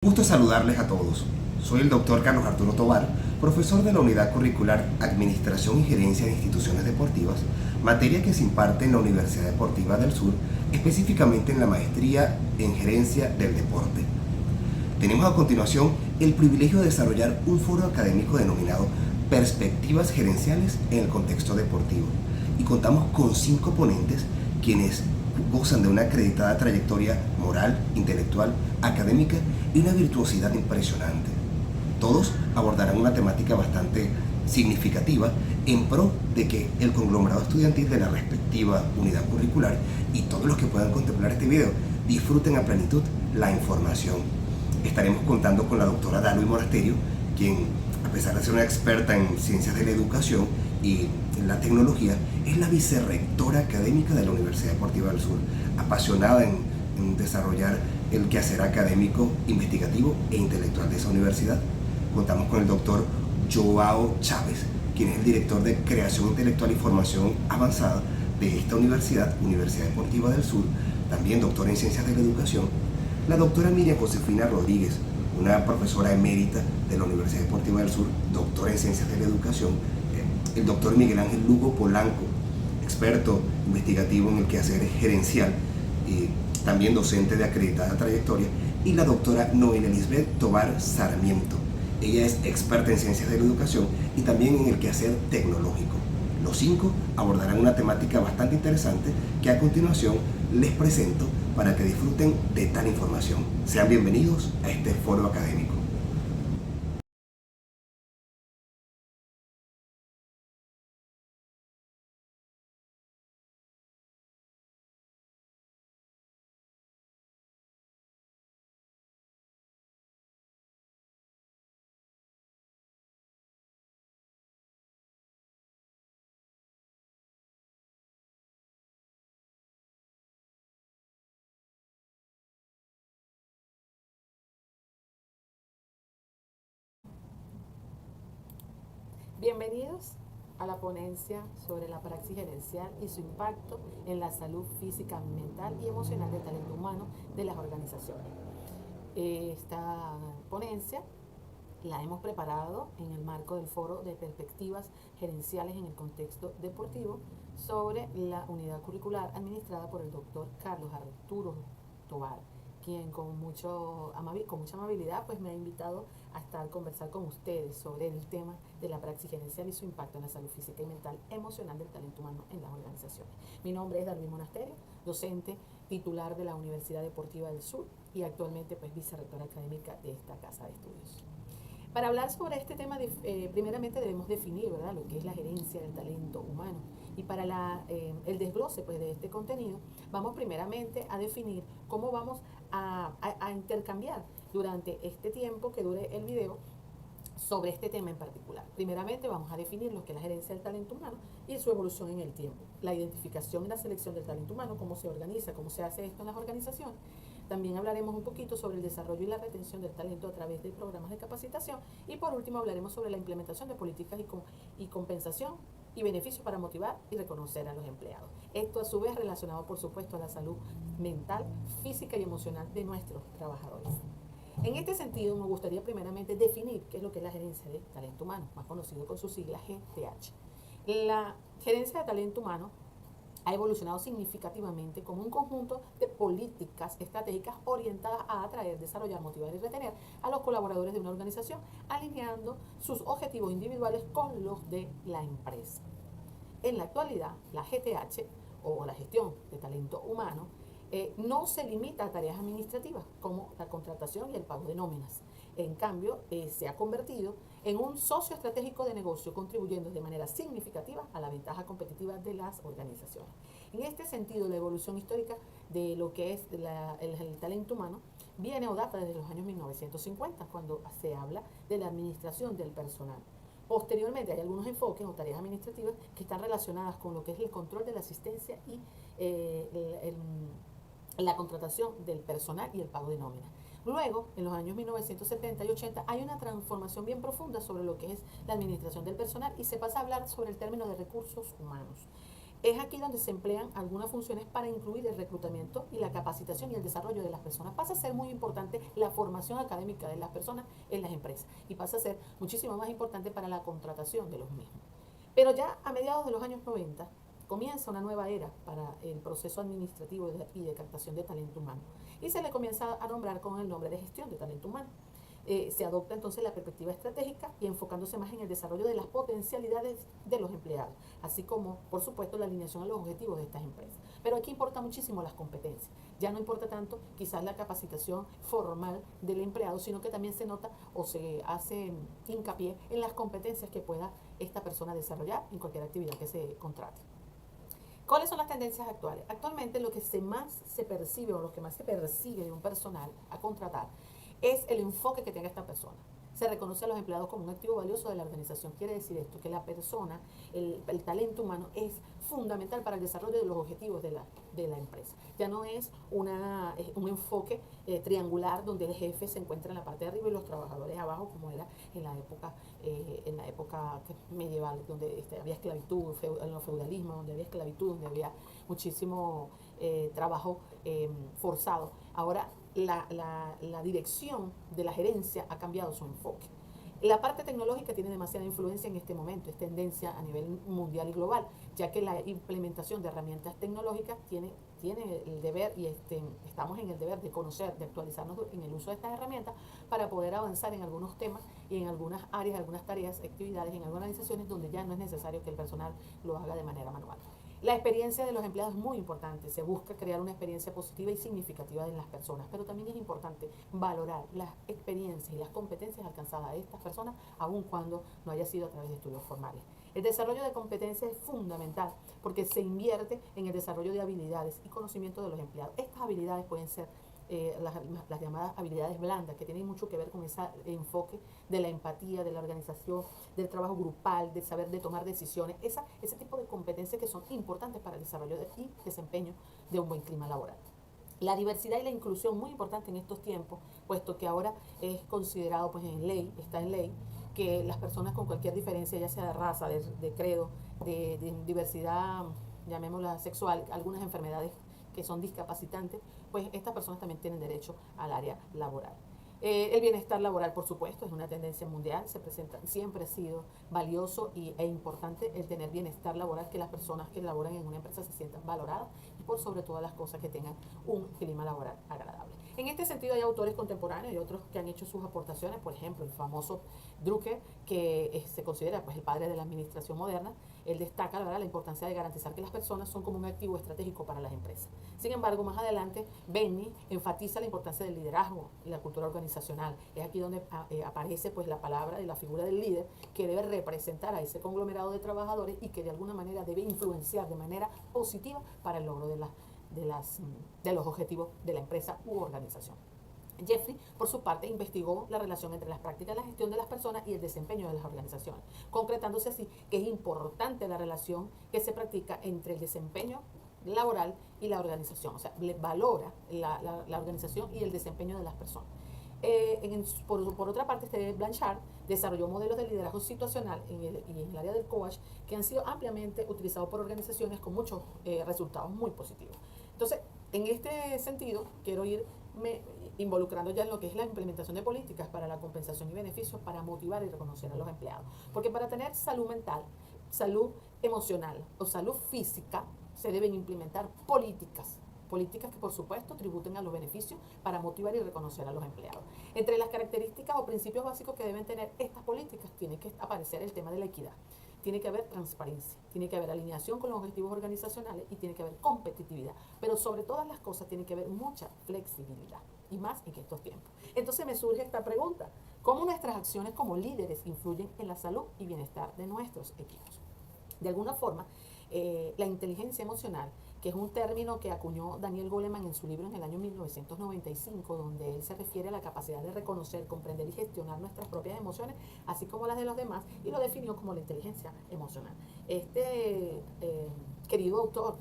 Gusto saludarles a todos. Soy el doctor Carlos Arturo Tovar, profesor de la Unidad Curricular Administración y Gerencia de Instituciones Deportivas, materia que se imparte en la Universidad Deportiva del Sur, específicamente en la maestría en Gerencia del Deporte. Tenemos a continuación el privilegio de desarrollar un foro académico denominado Perspectivas Gerenciales en el Contexto Deportivo, y contamos con 5 ponentes quienes gozan de una acreditada trayectoria moral, intelectual, académica y una virtuosidad impresionante. Todos abordarán una temática bastante significativa en pro de que el conglomerado estudiantil de la respectiva unidad curricular y todos los que puedan contemplar este video disfruten a plenitud la información. Estaremos contando con la doctora Dalui Monasterio, quien, a pesar de ser una experta en ciencias de la educación y en la tecnología, es la vicerrectora académica de la Universidad Deportiva del Sur, apasionada en desarrollar el quehacer académico, investigativo e intelectual de esa universidad. Contamos con el doctor Joao Chávez, quien es el director de Creación Intelectual y Formación Avanzada de esta Universidad Deportiva del Sur, también doctor en Ciencias de la Educación. La doctora Miriam Josefina Rodríguez, una profesora emérita de la Universidad Deportiva del Sur, doctora en Ciencias de la Educación. El doctor Miguel Ángel Lugo Polanco, experto investigativo en el quehacer gerencial y también docente de acreditada trayectoria, y la doctora Noelia Lisbeth Tovar Sarmiento. Ella es experta en ciencias de la educación y también en el quehacer tecnológico. Los 5 abordarán una temática bastante interesante que a continuación les presento para que disfruten de tal información. Sean bienvenidos a este foro académico. Bienvenidos a la ponencia sobre la praxis gerencial y su impacto en la salud física, mental y emocional del talento humano de las organizaciones. Esta ponencia la hemos preparado en el marco del foro de perspectivas gerenciales en el contexto deportivo sobre la unidad curricular administrada por el doctor Carlos Arturo Tovar, quien con mucha amabilidad pues me ha invitado a conversar con ustedes sobre el tema de la praxis gerencial y su impacto en la salud física y mental emocional del talento humano en las organizaciones. Mi nombre es Dalui Monasterio, docente titular de la Universidad Deportiva del Sur y actualmente pues vicerrectora académica de esta casa de estudios. Para hablar sobre este tema, primeramente debemos definir, ¿verdad?, lo que es la gerencia del talento humano. Y para el desglose pues, de este contenido, vamos primeramente a definir cómo vamos a intercambiar durante este tiempo que dure el video sobre este tema en particular. Primeramente vamos a definir lo que es la gerencia del talento humano y su evolución en el tiempo. La identificación y la selección del talento humano, cómo se organiza, cómo se hace esto en las organizaciones. También hablaremos un poquito sobre el desarrollo y la retención del talento a través de programas de capacitación. Y por último hablaremos sobre la implementación de políticas y compensación y beneficios para motivar y reconocer a los empleados. Esto a su vez relacionado por supuesto a la salud mental, física y emocional de nuestros trabajadores. En este sentido, me gustaría primeramente definir qué es lo que es la gerencia de talento humano, más conocido con su sigla GTH. La gerencia de talento humano ha evolucionado significativamente como un conjunto de políticas estratégicas orientadas a atraer, desarrollar, motivar y retener a los colaboradores de una organización, alineando sus objetivos individuales con los de la empresa. En la actualidad, la GTH, o la gestión de talento humano, no se limita a tareas administrativas como la contratación y el pago de nóminas. En cambio, se ha convertido en un socio estratégico de negocio, contribuyendo de manera significativa a la ventaja competitiva de las organizaciones. En este sentido, la evolución histórica de lo que es el talento humano viene o data desde los años 1950, cuando se habla de la administración del personal. Posteriormente hay algunos enfoques o tareas administrativas que están relacionadas con lo que es el control de la asistencia y la contratación del personal y el pago de nóminas. Luego, en los años 1970 y 80, hay una transformación bien profunda sobre lo que es la administración del personal y se pasa a hablar sobre el término de recursos humanos. Es aquí donde se emplean algunas funciones para incluir el reclutamiento y la capacitación y el desarrollo de las personas. Pasa a ser muy importante la formación académica de las personas en las empresas y pasa a ser muchísimo más importante para la contratación de los mismos. Pero ya a mediados de los años 90 comienza una nueva era para el proceso administrativo y de captación de talento humano y se le comienza a nombrar con el nombre de gestión de talento humano. Se adopta entonces la perspectiva estratégica y enfocándose más en el desarrollo de las potencialidades de los empleados, así como, por supuesto, la alineación a los objetivos de estas empresas. Pero aquí importa muchísimo las competencias. Ya no importa tanto quizás la capacitación formal del empleado, sino que también se nota o se hace hincapié en las competencias que pueda esta persona desarrollar en cualquier actividad que se contrate. ¿Cuáles son las tendencias actuales? Actualmente lo que más se percibe o lo que más se persigue de un personal a contratar es el enfoque que tenga esta persona. Se reconoce a los empleados como un activo valioso de la organización. Quiere decir esto, que la persona, el talento humano es fundamental para el desarrollo de los objetivos de la empresa. Ya no es un enfoque triangular donde el jefe se encuentra en la parte de arriba y los trabajadores abajo, como era en la época medieval, donde había esclavitud, en el feudalismo, donde había esclavitud, donde había muchísimo trabajo forzado. Ahora la dirección de la gerencia ha cambiado su enfoque. La parte tecnológica tiene demasiada influencia en este momento, es tendencia a nivel mundial y global, ya que la implementación de herramientas tecnológicas tiene el deber y estamos en el deber de conocer, de actualizarnos en el uso de estas herramientas para poder avanzar en algunos temas y en algunas áreas, algunas tareas, actividades, en algunas organizaciones donde ya no es necesario que el personal lo haga de manera manual. La experiencia de los empleados es muy importante, se busca crear una experiencia positiva y significativa en las personas, pero también es importante valorar las experiencias y las competencias alcanzadas de estas personas, aun cuando no haya sido a través de estudios formales. El desarrollo de competencias es fundamental porque se invierte en el desarrollo de habilidades y conocimiento de los empleados. Estas habilidades pueden ser las llamadas habilidades blandas, que tienen mucho que ver con ese enfoque de la empatía, de la organización, del trabajo grupal, del saber de tomar decisiones, ese tipo de competencias que son importantes para el desarrollo y desempeño de un buen clima laboral. La diversidad y la inclusión, muy importante en estos tiempos, puesto que ahora es considerado pues está en ley, que las personas con cualquier diferencia, ya sea de raza, de credo, de diversidad, llamémosla sexual, algunas enfermedades que son discapacitantes, pues estas personas también tienen derecho al área laboral. El bienestar laboral, por supuesto, es una tendencia mundial, siempre ha sido valioso e importante el tener bienestar laboral, que las personas que laboran en una empresa se sientan valoradas y por sobre todas las cosas que tengan un clima laboral agradable. En este sentido hay autores contemporáneos y otros que han hecho sus aportaciones, por ejemplo, el famoso Drucker, que se considera pues el padre de la administración moderna. Él destaca la importancia de garantizar que las personas son como un activo estratégico para las empresas. Sin embargo, más adelante, Benny enfatiza la importancia del liderazgo y la cultura organizacional. Es aquí donde aparece pues la palabra y la figura del líder, que debe representar a ese conglomerado de trabajadores y que de alguna manera debe influenciar de manera positiva para el logro de los objetivos de la empresa u organización. Jeffrey, por su parte, investigó la relación entre las prácticas de la gestión de las personas y el desempeño de las organizaciones, concretándose así que es importante la relación que se practica entre el desempeño laboral y la organización, o sea, valora la organización y el desempeño de las personas. Por otra parte, Blanchard desarrolló modelos de liderazgo situacional y en el área del coach que han sido ampliamente utilizados por organizaciones con muchos resultados muy positivos. Entonces, en este sentido, quiero irme involucrando ya en lo que es la implementación de políticas para la compensación y beneficios para motivar y reconocer a los empleados. Porque para tener salud mental, salud emocional o salud física, se deben implementar políticas que por supuesto tributen a los beneficios para motivar y reconocer a los empleados. Entre las características o principios básicos que deben tener estas políticas tiene que aparecer el tema de la equidad. Tiene que haber transparencia, tiene que haber alineación con los objetivos organizacionales y tiene que haber competitividad. Pero sobre todas las cosas tiene que haber mucha flexibilidad y más en estos tiempos. Entonces me surge esta pregunta: ¿cómo nuestras acciones como líderes influyen en la salud y bienestar de nuestros equipos? De alguna forma, la inteligencia emocional, que es un término que acuñó Daniel Goleman en su libro en el año 1995, donde él se refiere a la capacidad de reconocer, comprender y gestionar nuestras propias emociones, así como las de los demás, y lo definió como la inteligencia emocional. Querido autor,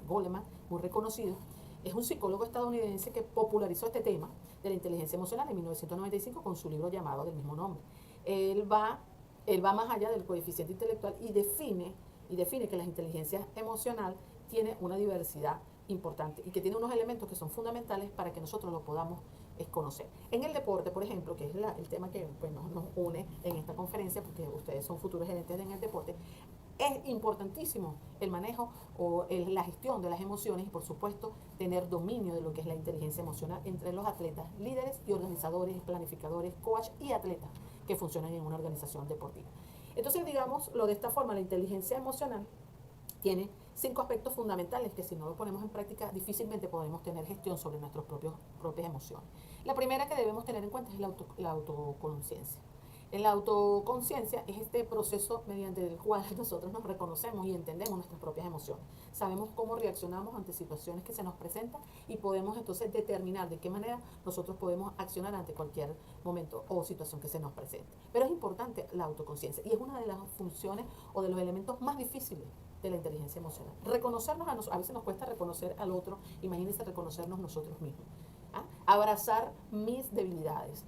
Goleman, muy reconocido, es un psicólogo estadounidense que popularizó este tema de la inteligencia emocional en 1995 con su libro llamado del mismo nombre. Él va más allá del coeficiente intelectual y define y define que la inteligencia emocional tiene una diversidad importante y que tiene unos elementos que son fundamentales para que nosotros lo podamos conocer. En el deporte, por ejemplo, que es el tema que pues, nos une en esta conferencia, porque ustedes son futuros gerentes en el deporte, es importantísimo el manejo o la gestión de las emociones y, por supuesto, tener dominio de lo que es la inteligencia emocional entre los atletas, líderes y organizadores, planificadores, coach y atletas que funcionan en una organización deportiva. Entonces, digámoslo de esta forma, la inteligencia emocional tiene 5 aspectos fundamentales que si no lo ponemos en práctica difícilmente podemos tener gestión sobre nuestras propias emociones. La primera que debemos tener en cuenta es la autoconciencia. La autoconciencia es este proceso mediante el cual nosotros nos reconocemos y entendemos nuestras propias emociones. Sabemos cómo reaccionamos ante situaciones que se nos presentan y podemos entonces determinar de qué manera nosotros podemos accionar ante cualquier momento o situación que se nos presente. Pero es importante la autoconciencia y es una de las funciones o de los elementos más difíciles de la inteligencia emocional. Reconocernos a nosotros, a veces nos cuesta reconocer al otro, imagínense reconocernos nosotros mismos. ¿Ah? Abrazar mis debilidades,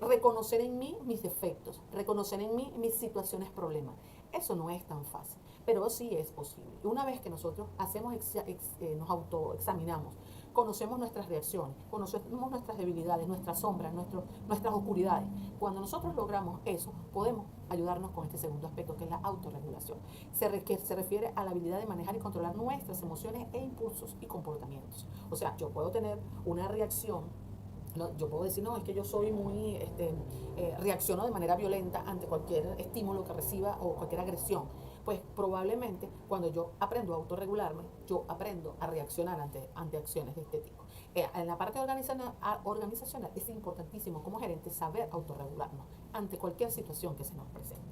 reconocer en mí mis defectos, reconocer en mí mis situaciones problemas. Eso no es tan fácil, pero sí es posible. Una vez que nosotros nos autoexaminamos, conocemos nuestras reacciones, conocemos nuestras debilidades, nuestras sombras, nuestras oscuridades. Cuando nosotros logramos eso, podemos ayudarnos con este segundo aspecto, que es la autorregulación. Que se refiere a la habilidad de manejar y controlar nuestras emociones e impulsos y comportamientos. O sea, yo puedo tener una reacción. No, yo puedo decir, no, es que yo soy muy, reacciono de manera violenta ante cualquier estímulo que reciba o cualquier agresión. Pues probablemente cuando yo aprendo a autorregularme, yo aprendo a reaccionar ante acciones de este tipo. En la parte organizacional es importantísimo como gerente saber autorregularnos ante cualquier situación que se nos presente.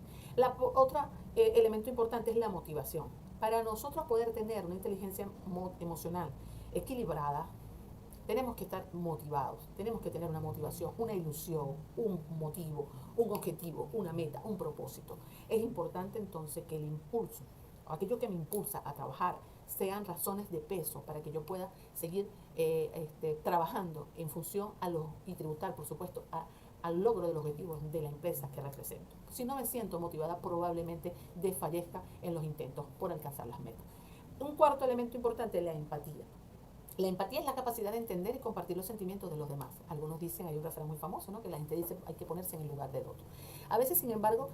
Otro elemento importante es la motivación. Para nosotros poder tener una inteligencia emocional equilibrada, tenemos que estar motivados, tenemos que tener una motivación, una ilusión, un motivo, un objetivo, una meta, un propósito. Es importante entonces que el impulso, aquello que me impulsa a trabajar, sean razones de peso para que yo pueda seguir trabajando en función y tributar, por supuesto, al logro de los objetivos de la empresa que represento. Si no me siento motivada, probablemente desfallezca en los intentos por alcanzar las metas. Un cuarto elemento importante es la empatía. La empatía es la capacidad de entender y compartir los sentimientos de los demás. Algunos dicen, hay un refrán muy famoso, ¿no? Que la gente dice hay que ponerse en el lugar del otro. A veces, sin embargo,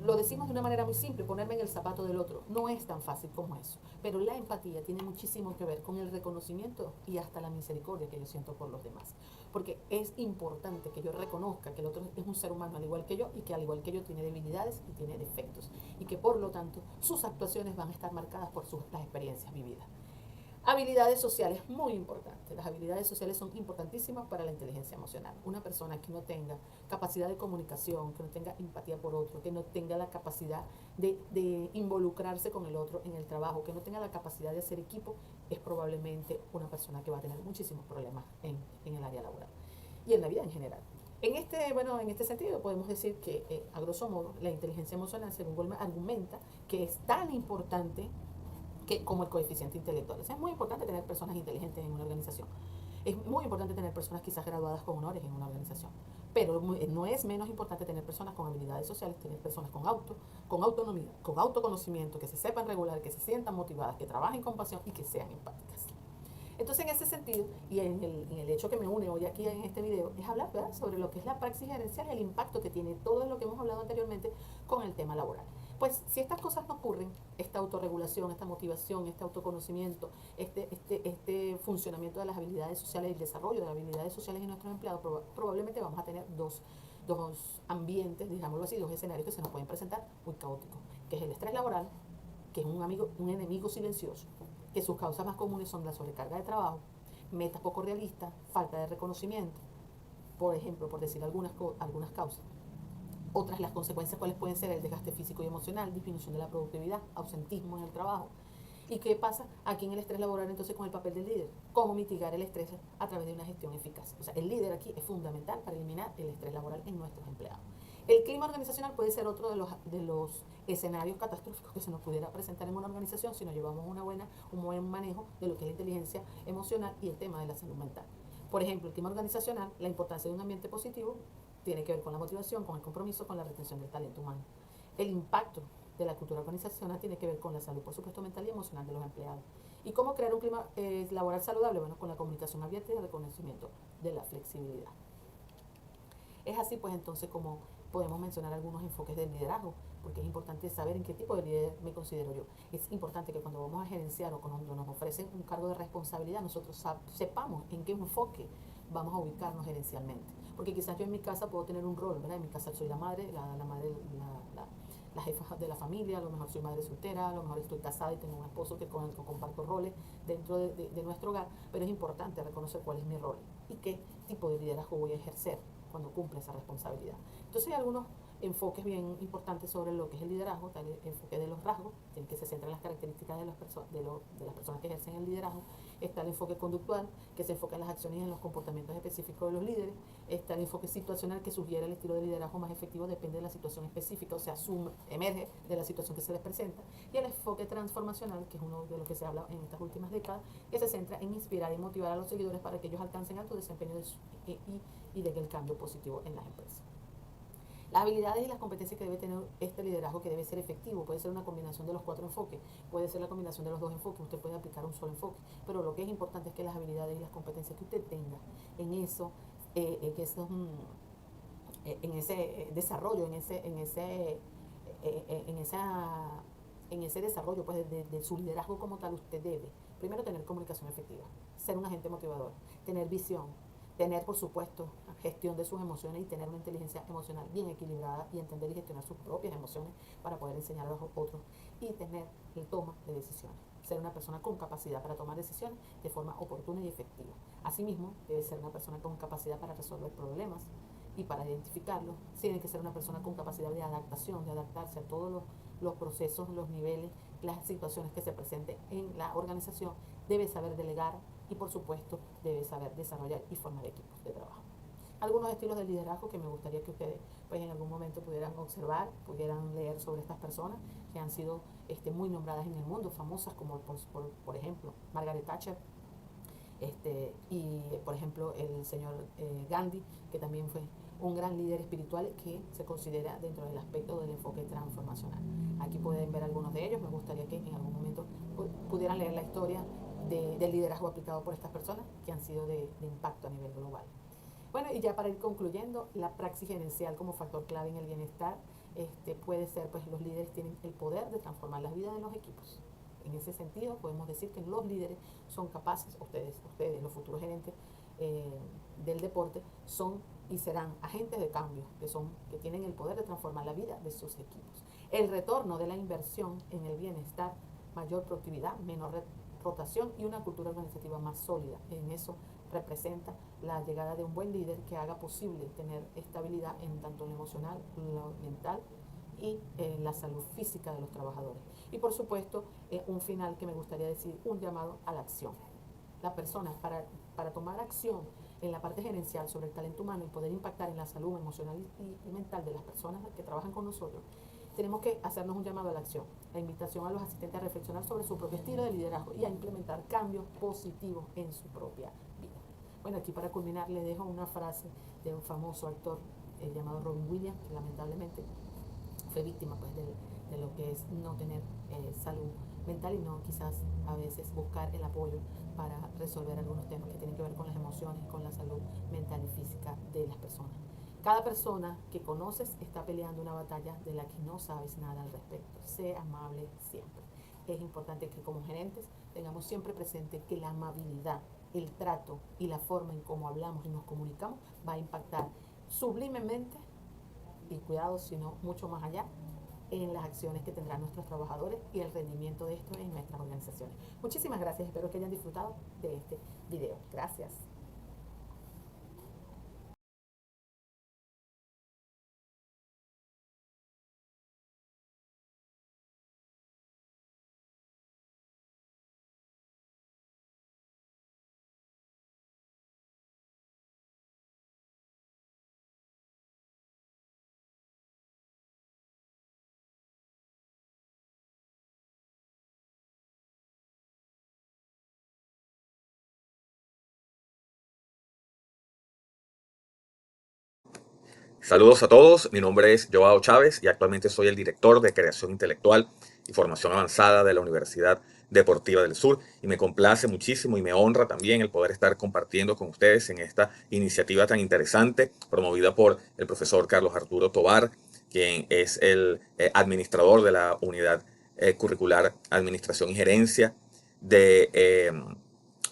lo decimos de una manera muy simple, ponerme en el zapato del otro. No es tan fácil como eso. Pero la empatía tiene muchísimo que ver con el reconocimiento y hasta la misericordia que yo siento por los demás. Porque es importante que yo reconozca que el otro es un ser humano al igual que yo y que al igual que yo tiene debilidades y tiene defectos. Y que por lo tanto sus actuaciones van a estar marcadas por las experiencias vividas. Habilidades sociales, muy importantes. Las habilidades sociales son importantísimas para la inteligencia emocional. Una persona que no tenga capacidad de comunicación, que no tenga empatía por otro, que no tenga la capacidad de involucrarse con el otro en el trabajo, que no tenga la capacidad de hacer equipo, es probablemente una persona que va a tener muchísimos problemas en el área laboral y en la vida en general. En este sentido podemos decir que, a grosso modo, la inteligencia emocional, según Goldman, argumenta que es tan importante como el coeficiente intelectual. O sea, es muy importante tener personas inteligentes en una organización. Es muy importante tener personas quizás graduadas con honores en una organización. Pero no es menos importante tener personas con habilidades sociales, tener personas con autonomía, con autoconocimiento, que se sepan regular, que se sientan motivadas, que trabajen con pasión y que sean empáticas. Entonces, en ese sentido, y en el hecho que me une hoy aquí en este video, es hablar, ¿verdad?, sobre lo que es la praxis gerencial y el impacto que tiene todo lo que hemos hablado anteriormente con el tema laboral. Pues si estas cosas no ocurren, esta autorregulación, esta motivación, este autoconocimiento, este funcionamiento de las habilidades sociales, el desarrollo de las habilidades sociales en nuestros empleados, probablemente vamos a tener dos ambientes, digámoslo así, dos escenarios que se nos pueden presentar muy caóticos, que es el estrés laboral, que es un enemigo silencioso, que sus causas más comunes son la sobrecarga de trabajo, metas poco realistas, falta de reconocimiento, por ejemplo, por decir algunas causas. Otras, las consecuencias, cuáles pueden ser el desgaste físico y emocional, disminución de la productividad, ausentismo en el trabajo. ¿Y qué pasa aquí en el estrés laboral entonces con el papel del líder? ¿Cómo mitigar el estrés a través de una gestión eficaz? O sea, el líder aquí es fundamental para eliminar el estrés laboral en nuestros empleados. El clima organizacional puede ser otro de los escenarios catastróficos que se nos pudiera presentar en una organización si no llevamos un buen manejo de lo que es la inteligencia emocional y el tema de la salud mental. Por ejemplo, el clima organizacional, la importancia de un ambiente positivo, tiene que ver con la motivación, con el compromiso, con la retención del talento humano. El impacto de la cultura organizacional tiene que ver con la salud, por supuesto, mental y emocional de los empleados. ¿Y cómo crear un clima laboral saludable? Bueno, con la comunicación abierta y el reconocimiento de la flexibilidad. Es así, pues, entonces, como podemos mencionar algunos enfoques del liderazgo, porque es importante saber en qué tipo de líder me considero yo. Es importante que cuando vamos a gerenciar o cuando nos ofrecen un cargo de responsabilidad, nosotros sepamos en qué enfoque vamos a ubicarnos gerencialmente. Porque quizás yo en mi casa puedo tener un rol, ¿verdad? En mi casa soy la madre, la jefa de la familia, a lo mejor soy madre soltera, a lo mejor estoy casada y tengo un esposo con el que comparto roles dentro de nuestro hogar, pero es importante reconocer cuál es mi rol y qué tipo de liderazgo voy a ejercer cuando cumple esa responsabilidad. Entonces hay algunos enfoques bien importantes sobre lo que es el liderazgo, tal el enfoque de los rasgos, en que se centra en las características de las personas que ejercen el liderazgo. Está el enfoque conductual, que se enfoca en las acciones y en los comportamientos específicos de los líderes. Está el enfoque situacional, que sugiere el estilo de liderazgo más efectivo, depende de la situación específica, o sea, emerge de la situación que se les presenta. Y el enfoque transformacional, que es uno de los que se habla en estas últimas décadas, que se centra en inspirar y motivar a los seguidores para que ellos alcancen alto desempeño y de que el cambio positivo en las empresas. Las habilidades y las competencias que debe tener este liderazgo, que debe ser efectivo, puede ser una combinación de los 4 enfoques, puede ser la combinación de los 2 enfoques, usted puede aplicar un solo enfoque, pero lo que es importante es que las habilidades y las competencias que usted tenga en eso, en ese desarrollo, en ese desarrollo, pues, de su liderazgo como tal, usted debe primero tener comunicación efectiva, ser un agente motivador, tener visión, tener, por supuesto, gestión de sus emociones y tener una inteligencia emocional bien equilibrada y entender y gestionar sus propias emociones para poder enseñar a los otros, y tener el toma de decisiones, ser una persona con capacidad para tomar decisiones de forma oportuna y efectiva. Asimismo, debe ser una persona con capacidad para resolver problemas y para identificarlos. Tiene que ser una persona con capacidad de adaptación, de adaptarse a todos los procesos, los niveles, las situaciones que se presenten en la organización. Debe saber delegar y, por supuesto, debe saber desarrollar y formar equipos de trabajo. Algunos estilos de liderazgo que me gustaría que ustedes, pues, en algún momento pudieran observar, pudieran leer sobre estas personas que han sido muy nombradas en el mundo, famosas como por ejemplo Margaret Thatcher, y por ejemplo el señor Gandhi, que también fue un gran líder espiritual que se considera dentro del aspecto del enfoque transformacional. Aquí pueden ver algunos de ellos. Me gustaría que en algún momento pudieran leer la historia del liderazgo aplicado por estas personas que han sido de impacto a nivel global. Bueno, y ya para ir concluyendo, la praxis gerencial como factor clave en el bienestar puede ser, pues, los líderes tienen el poder de transformar las vidas de los equipos. En ese sentido, podemos decir que los líderes son capaces, ustedes los futuros gerentes del deporte, son y serán agentes de cambio, que tienen el poder de transformar la vida de sus equipos. El retorno de la inversión en el bienestar, mayor productividad, menor rotación y una cultura organizativa más sólida. En eso representa la llegada de un buen líder que haga posible tener estabilidad en tanto lo emocional, lo mental y la salud física de los trabajadores. Y por supuesto, un final que me gustaría decir, un llamado a la acción. La persona, para tomar acción en la parte gerencial sobre el talento humano y poder impactar en la salud emocional y mental de las personas que trabajan con nosotros, tenemos que hacernos un llamado a la acción, la invitación a los asistentes a reflexionar sobre su propio estilo de liderazgo y a implementar cambios positivos en su propia vida. Bueno, aquí para culminar le dejo una frase de un famoso actor llamado Robin Williams, que lamentablemente fue víctima, pues, de lo que es no tener salud mental y no quizás a veces buscar el apoyo para resolver algunos temas que tienen que ver con las emociones, con la salud mental y física de las personas. Cada persona que conoces está peleando una batalla de la que no sabes nada al respecto. Sé amable siempre. Es importante que como gerentes tengamos siempre presente que la amabilidad, el trato y la forma en cómo hablamos y nos comunicamos va a impactar sublimemente, y cuidado, sino mucho más allá, en las acciones que tendrán nuestros trabajadores y el rendimiento de esto en nuestras organizaciones. Muchísimas gracias, espero que hayan disfrutado de este video. Gracias. Saludos a todos, mi nombre es Joao Chávez y actualmente soy el director de Creación Intelectual y Formación Avanzada de la Universidad Deportiva del Sur y me complace muchísimo y me honra también el poder estar compartiendo con ustedes en esta iniciativa tan interesante promovida por el profesor Carlos Arturo Tovar, quien es el administrador de la Unidad Curricular Administración y Gerencia de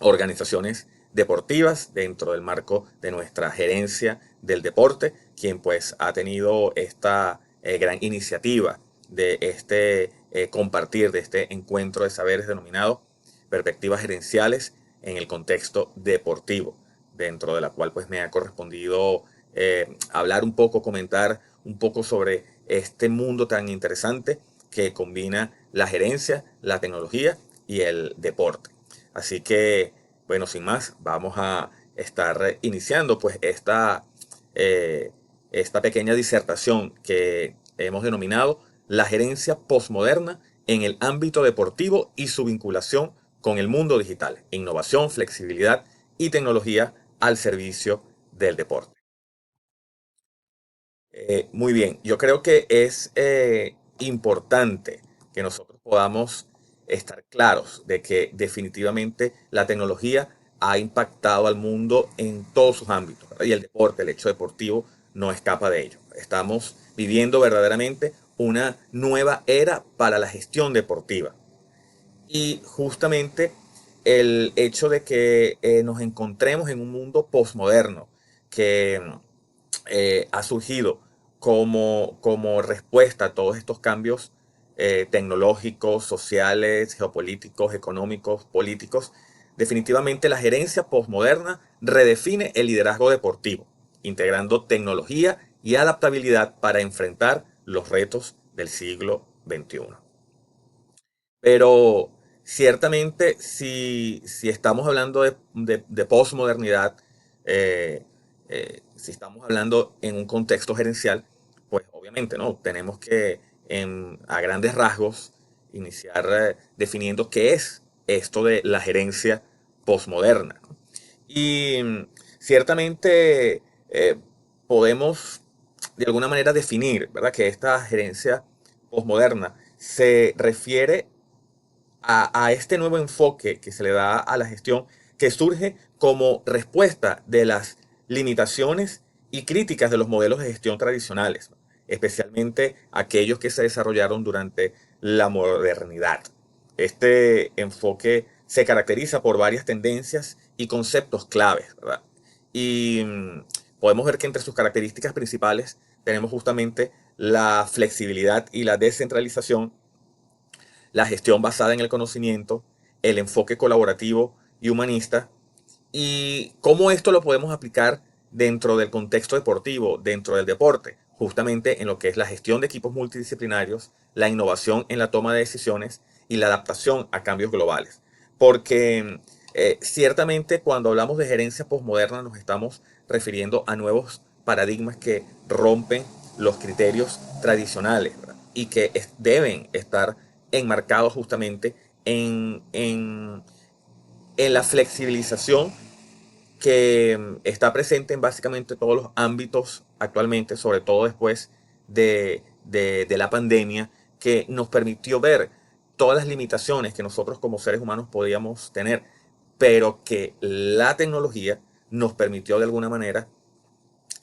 organizaciones deportivas dentro del marco de nuestra gerencia del deporte, quien pues ha tenido esta gran iniciativa de este compartir, de este encuentro de saberes denominado perspectivas gerenciales en el contexto deportivo, dentro de la cual pues me ha correspondido hablar un poco, comentar un poco sobre este mundo tan interesante que combina la gerencia, la tecnología y el deporte. Así que, bueno, sin más, vamos a estar iniciando pues esta pequeña disertación que hemos denominado la gerencia posmoderna en el ámbito deportivo y su vinculación con el mundo digital, innovación, flexibilidad y tecnología al servicio del deporte. Muy bien, yo creo que es importante que nosotros podamos estar claros de que definitivamente la tecnología ha impactado al mundo en todos sus ámbitos, ¿verdad? Y el deporte, el hecho deportivo, no escapa de ello. Estamos viviendo verdaderamente una nueva era para la gestión deportiva. Y justamente el hecho de que nos encontremos en un mundo posmoderno que ha surgido como respuesta a todos estos cambios tecnológicos, sociales, geopolíticos, económicos, políticos, definitivamente la gerencia posmoderna redefine el liderazgo deportivo, integrando tecnología y adaptabilidad para enfrentar los retos del siglo XXI. Pero ciertamente, si estamos hablando de posmodernidad, eh, si estamos hablando en un contexto gerencial, pues obviamente no, tenemos que a grandes rasgos iniciar definiendo qué es esto de la gerencia posmoderna, ¿no? Y ciertamente podemos de alguna manera definir, ¿verdad?, que esta gerencia posmoderna se refiere a este nuevo enfoque que se le da a la gestión, que surge como respuesta de las limitaciones y críticas de los modelos de gestión tradicionales, especialmente aquellos que se desarrollaron durante la modernidad. Este enfoque se caracteriza por varias tendencias y conceptos claves, ¿verdad? Y podemos ver que entre sus características principales tenemos justamente la flexibilidad y la descentralización, la gestión basada en el conocimiento, el enfoque colaborativo y humanista, y cómo esto lo podemos aplicar dentro del contexto deportivo, dentro del deporte, justamente en lo que es la gestión de equipos multidisciplinarios, la innovación en la toma de decisiones y la adaptación a cambios globales. Porque ciertamente cuando hablamos de gerencia posmoderna nos estamos refiriendo a nuevos paradigmas que rompen los criterios tradicionales, ¿verdad?, y que deben estar enmarcados justamente en la flexibilización que está presente en básicamente todos los ámbitos actualmente, sobre todo después de la pandemia, que nos permitió ver todas las limitaciones que nosotros como seres humanos podíamos tener, pero que la tecnología nos permitió de alguna manera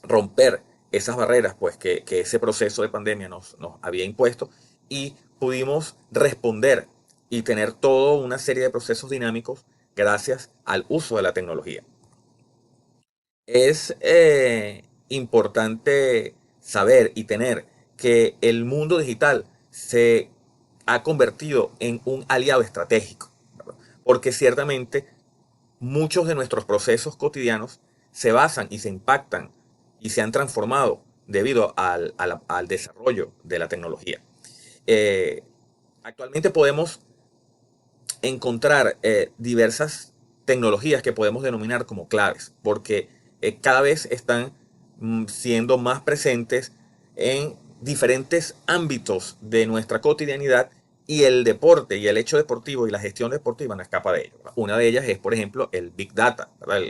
romper esas barreras pues, que ese proceso de pandemia nos había impuesto, y pudimos responder y tener toda una serie de procesos dinámicos gracias al uso de la tecnología. Es importante saber y tener que el mundo digital se ha convertido en un aliado estratégico, ¿verdad? Porque ciertamente muchos de nuestros procesos cotidianos se basan y se impactan y se han transformado debido al desarrollo de la tecnología. Eh, Actualmente podemos encontrar diversas tecnologías que podemos denominar como claves, porque cada vez están siendo más presentes en diferentes ámbitos de nuestra cotidianidad, y el deporte y el hecho deportivo y la gestión deportiva no escapa de ello, ¿verdad? Una de ellas es, por ejemplo, el Big Data, ¿verdad?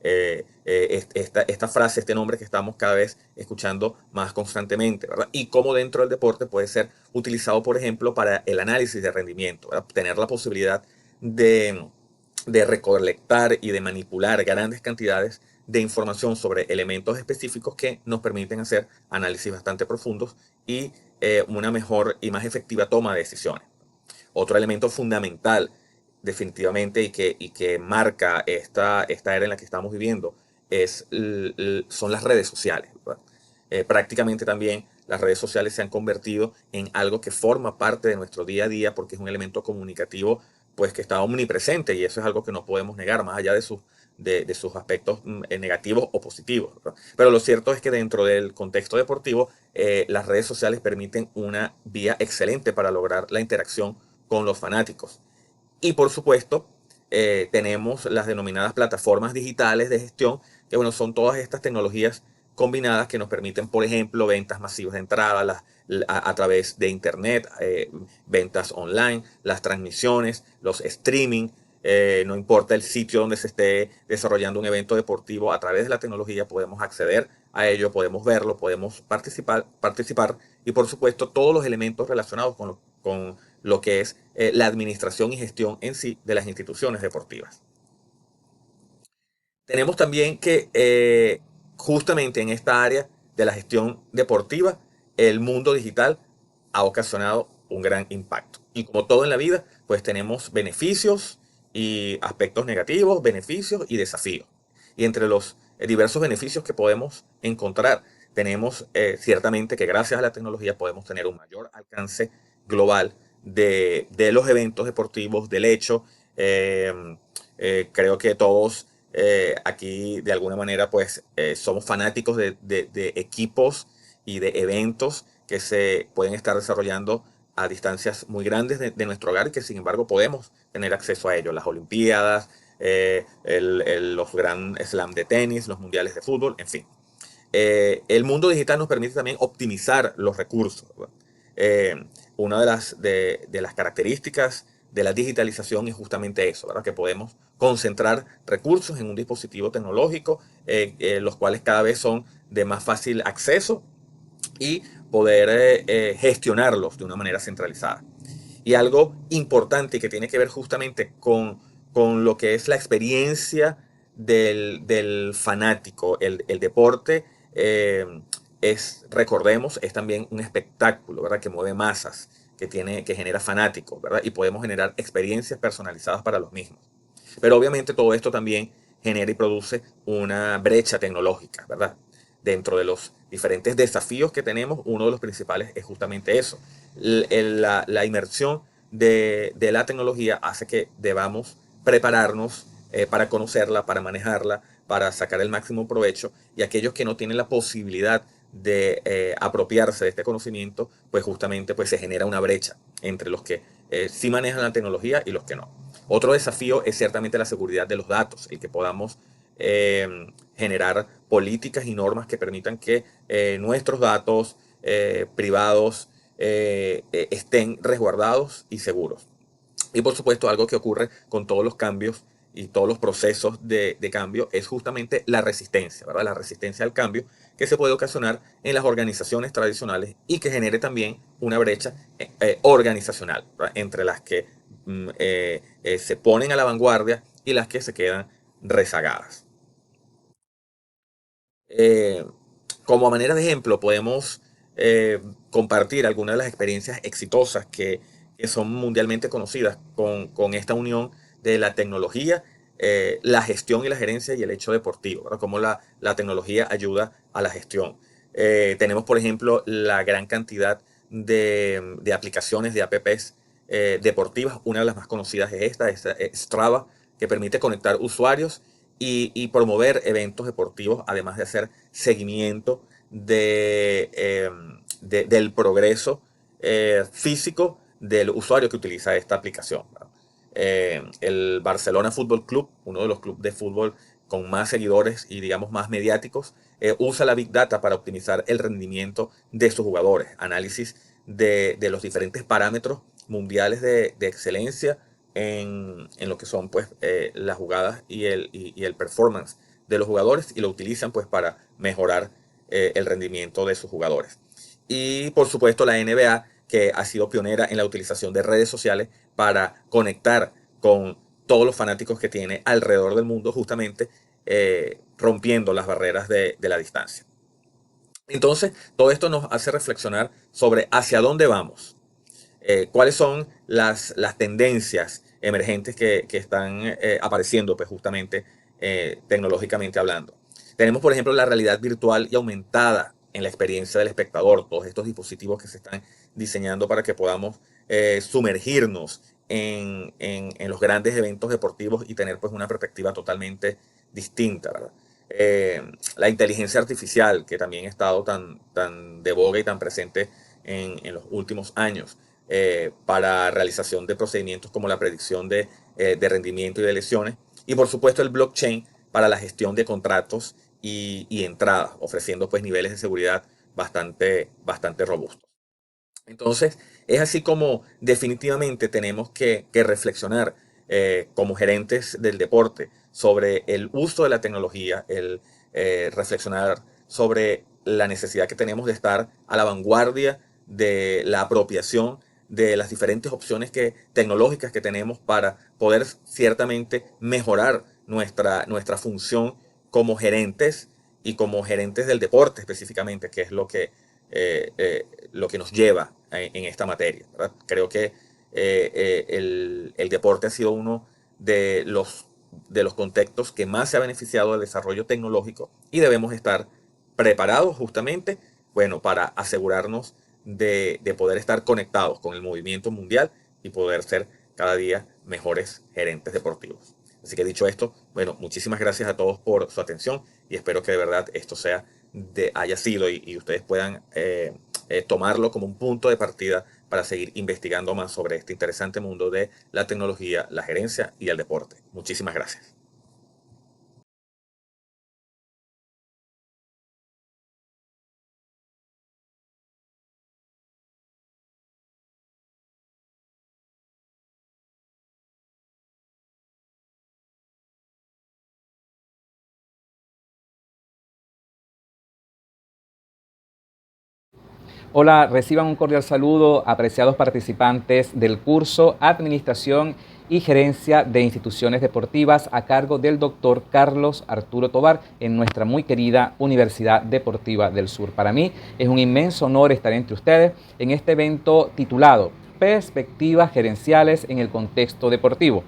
esta frase, este nombre que estamos cada vez escuchando más constantemente, ¿verdad? Y cómo dentro del deporte puede ser utilizado, por ejemplo, para el análisis de rendimiento, ¿verdad? Tener la posibilidad de, de recolectar y de manipular grandes cantidades de información sobre elementos específicos que nos permiten hacer análisis bastante profundos y una mejor y más efectiva toma de decisiones. Otro elemento fundamental, definitivamente, y que marca esta era en la que estamos viviendo, son las redes sociales, ¿verdad? Prácticamente también las redes sociales se han convertido en algo que forma parte de nuestro día a día porque es un elemento comunicativo pues que está omnipresente, y eso es algo que no podemos negar más allá de sus aspectos negativos o positivos, ¿verdad? Pero lo cierto es que dentro del contexto deportivo las redes sociales permiten una vía excelente para lograr la interacción con los fanáticos. Y por supuesto, tenemos las denominadas plataformas digitales de gestión, que bueno, son todas estas tecnologías combinadas que nos permiten, por ejemplo, ventas masivas de entrada a través de Internet, ventas online, las transmisiones, los streaming, no importa el sitio donde se esté desarrollando un evento deportivo, a través de la tecnología podemos acceder a ello, podemos verlo, podemos participar y por supuesto todos los elementos relacionados con lo que es la administración y gestión en sí de las instituciones deportivas. Tenemos también que justamente en esta área de la gestión deportiva, el mundo digital ha ocasionado un gran impacto. Y como todo en la vida, pues tenemos beneficios y aspectos negativos, beneficios y desafíos. Y entre los diversos beneficios que podemos encontrar, tenemos ciertamente que gracias a la tecnología podemos tener un mayor alcance global de los eventos deportivos, del hecho. Creo que todos aquí de alguna manera pues somos fanáticos de equipos y de eventos que se pueden estar desarrollando a distancias muy grandes de nuestro hogar y que sin embargo podemos tener acceso a ellos. Las Olimpiadas, los Grand Slam de tenis, los mundiales de fútbol, en fin. El mundo digital nos permite también optimizar los recursos, ¿verdad? Una de las características de la digitalización es justamente eso, ¿verdad? Que podemos concentrar recursos en un dispositivo tecnológico, los cuales cada vez son de más fácil acceso y poder gestionarlos de una manera centralizada. Y algo importante que tiene que ver justamente con lo que es la experiencia del fanático, el deporte recordemos, es también un espectáculo, ¿verdad? Que mueve masas, que genera fanáticos, ¿verdad? Y podemos generar experiencias personalizadas para los mismos. Pero obviamente todo esto también genera y produce una brecha tecnológica, ¿verdad? Dentro de los diferentes desafíos que tenemos, uno de los principales es justamente eso. La inmersión de la tecnología hace que debamos prepararnos para conocerla, para manejarla, para sacar el máximo provecho, y aquellos que no tienen la posibilidad de apropiarse de este conocimiento, pues justamente pues se genera una brecha entre los que sí manejan la tecnología y los que no. Otro desafío es ciertamente la seguridad de los datos, el que podamos generar políticas y normas que permitan que nuestros datos privados estén resguardados y seguros. Y por supuesto, algo que ocurre con todos los cambios y todos los procesos de cambio es justamente la resistencia, ¿verdad? La resistencia al cambio que se puede ocasionar en las organizaciones tradicionales y que genere también una brecha organizacional, ¿verdad? Entre las que se ponen a la vanguardia y las que se quedan rezagadas. Eh, Como manera de ejemplo, podemos compartir algunas de las experiencias exitosas que son mundialmente conocidas con esta unión de la tecnología, la gestión y la gerencia y el hecho deportivo, ¿verdad? Cómo la tecnología ayuda a la gestión. Tenemos, por ejemplo, la gran cantidad de aplicaciones, de apps deportivas. Una de las más conocidas es esta, es Strava, que permite conectar usuarios y promover eventos deportivos, además de hacer seguimiento del progreso físico del usuario que utiliza esta aplicación, ¿verdad? El Barcelona Fútbol Club, uno de los clubes de fútbol con más seguidores y digamos más mediáticos, usa la Big Data para optimizar el rendimiento de sus jugadores, análisis de los diferentes parámetros mundiales de excelencia en lo que son pues las jugadas y el performance de los jugadores y lo utilizan pues para mejorar el rendimiento de sus jugadores. Y por supuesto la NBA, que ha sido pionera en la utilización de redes sociales para conectar con todos los fanáticos que tiene alrededor del mundo, justamente rompiendo las barreras de la distancia. Entonces, todo esto nos hace reflexionar sobre hacia dónde vamos, cuáles son las tendencias emergentes que están apareciendo, pues justamente tecnológicamente hablando. Tenemos, por ejemplo, la realidad virtual y aumentada en la experiencia del espectador, todos estos dispositivos que se están diseñando para que podamos sumergirnos en los grandes eventos deportivos y tener pues una perspectiva totalmente distinta, ¿verdad? La inteligencia artificial, que también ha estado tan de boga y tan presente en los últimos años, para realización de procedimientos como la predicción de rendimiento y de lesiones, y por supuesto el blockchain para la gestión de contratos y entradas, ofreciendo pues niveles de seguridad bastante robustos. Entonces, es así como definitivamente tenemos que reflexionar como gerentes del deporte sobre el uso de la tecnología, reflexionar sobre la necesidad que tenemos de estar a la vanguardia de la apropiación de las diferentes opciones tecnológicas que tenemos para poder ciertamente mejorar nuestra función como gerentes y como gerentes del deporte específicamente, que es lo que nos lleva en esta materia, ¿verdad? Creo que el deporte ha sido uno de los contextos que más se ha beneficiado del desarrollo tecnológico y debemos estar preparados justamente, bueno, para asegurarnos de poder estar conectados con el movimiento mundial y poder ser cada día mejores gerentes deportivos. Así que dicho esto, bueno, muchísimas gracias a todos por su atención y espero que de verdad esto haya sido y ustedes puedan tomarlo como un punto de partida para seguir investigando más sobre este interesante mundo de la tecnología, la gerencia y el deporte. Muchísimas gracias. Hola, reciban un cordial saludo, apreciados participantes del curso Administración y Gerencia de Instituciones Deportivas a cargo del doctor Carlos Arturo Tovar en nuestra muy querida Universidad Deportiva del Sur. Para mí es un inmenso honor estar entre ustedes en este evento titulado Perspectivas Gerenciales en el Contexto Deportivo.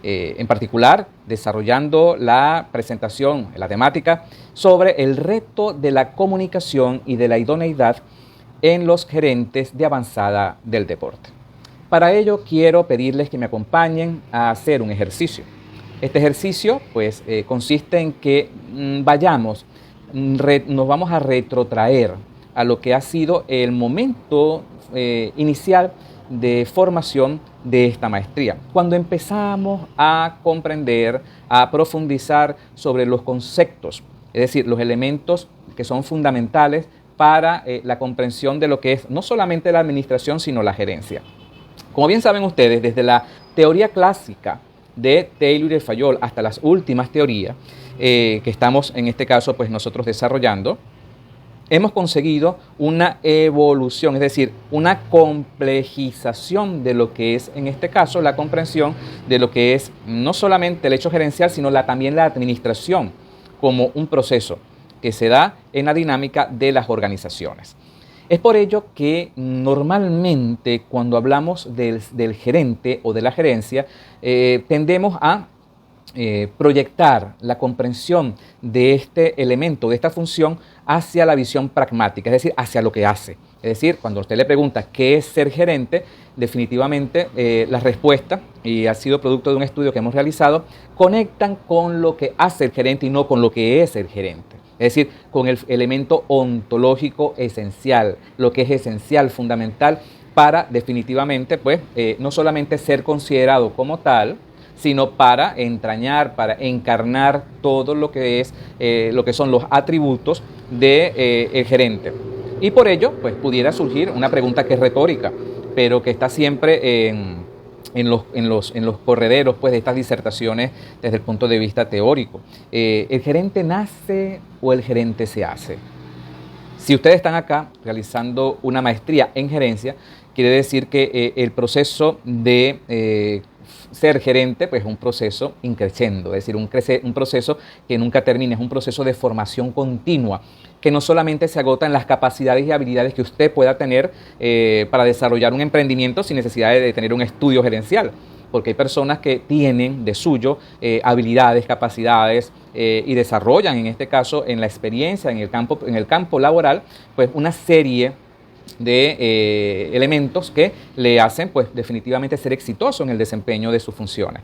En particular, desarrollando la presentación, la temática, sobre el reto de la comunicación y de la idoneidad en los gerentes de avanzada del deporte. Para ello quiero pedirles que me acompañen a hacer un ejercicio. Este ejercicio pues consiste en que nos vamos a retrotraer a lo que ha sido el momento inicial de formación de esta maestría, cuando empezamos a comprender, a profundizar sobre los conceptos, es decir, los elementos que son fundamentales para la comprensión de lo que es no solamente la administración, sino la gerencia. Como bien saben ustedes, desde la teoría clásica de Taylor y Fayol hasta las últimas teorías que estamos en este caso pues nosotros desarrollando, hemos conseguido una evolución, es decir, una complejización de lo que es en este caso la comprensión de lo que es no solamente el hecho gerencial, sino también la administración como un proceso que se da en la dinámica de las organizaciones. Es por ello que normalmente cuando hablamos del gerente o de la gerencia, tendemos a proyectar la comprensión de este elemento, de esta función, hacia la visión pragmática, es decir, hacia lo que hace. Es decir, cuando usted le pregunta qué es ser gerente, definitivamente la respuesta, y ha sido producto de un estudio que hemos realizado, conectan con lo que hace el gerente y no con lo que es el gerente. Es decir, con el elemento ontológico esencial, lo que es esencial, fundamental, para definitivamente, pues, no solamente ser considerado como tal, sino para entrañar, para encarnar todo lo que es, lo que son los atributos del gerente. Y por ello, pues, pudiera surgir una pregunta que es retórica, pero que está siempre en los correderos pues, de estas disertaciones desde el punto de vista teórico. ¿El gerente nace o el gerente se hace? Si ustedes están acá realizando una maestría en gerencia, quiere decir que el proceso de ser gerente pues, es un proceso increciendo, es decir, un proceso que nunca termina, es un proceso de formación continua, que no solamente se agota en las capacidades y habilidades que usted pueda tener para desarrollar un emprendimiento sin necesidad de tener un estudio gerencial, porque hay personas que tienen de suyo habilidades, capacidades y desarrollan, en este caso, en la experiencia, en el campo laboral, pues una serie de elementos que le hacen pues definitivamente ser exitoso en el desempeño de sus funciones,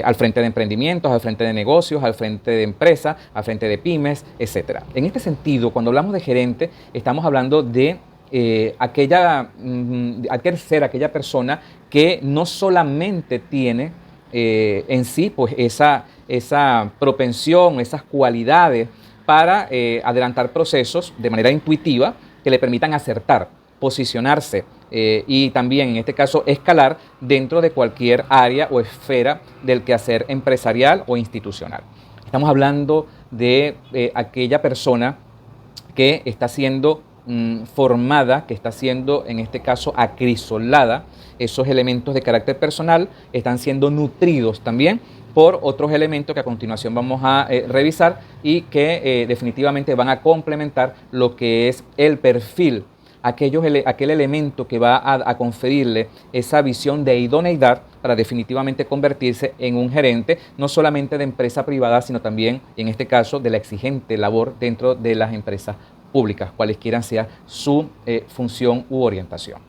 al frente de emprendimientos, al frente de negocios, al frente de empresas, al frente de pymes, etc. En este sentido, cuando hablamos de gerente, estamos hablando de aquella persona que no solamente tiene en sí pues esa propensión, esas cualidades para adelantar procesos de manera intuitiva que le permitan acertar, posicionarse y también en este caso escalar dentro de cualquier área o esfera del quehacer empresarial o institucional. Estamos hablando de aquella persona que está siendo formada, que está siendo en este caso acrisolada. Esos elementos de carácter personal están siendo nutridos también por otros elementos que a continuación vamos a revisar y que definitivamente van a complementar lo que es el perfil, aquel elemento que va a conferirle esa visión de idoneidad para definitivamente convertirse en un gerente, no solamente de empresa privada, sino también, en este caso, de la exigente labor dentro de las empresas públicas, cualesquiera sea su función u orientación.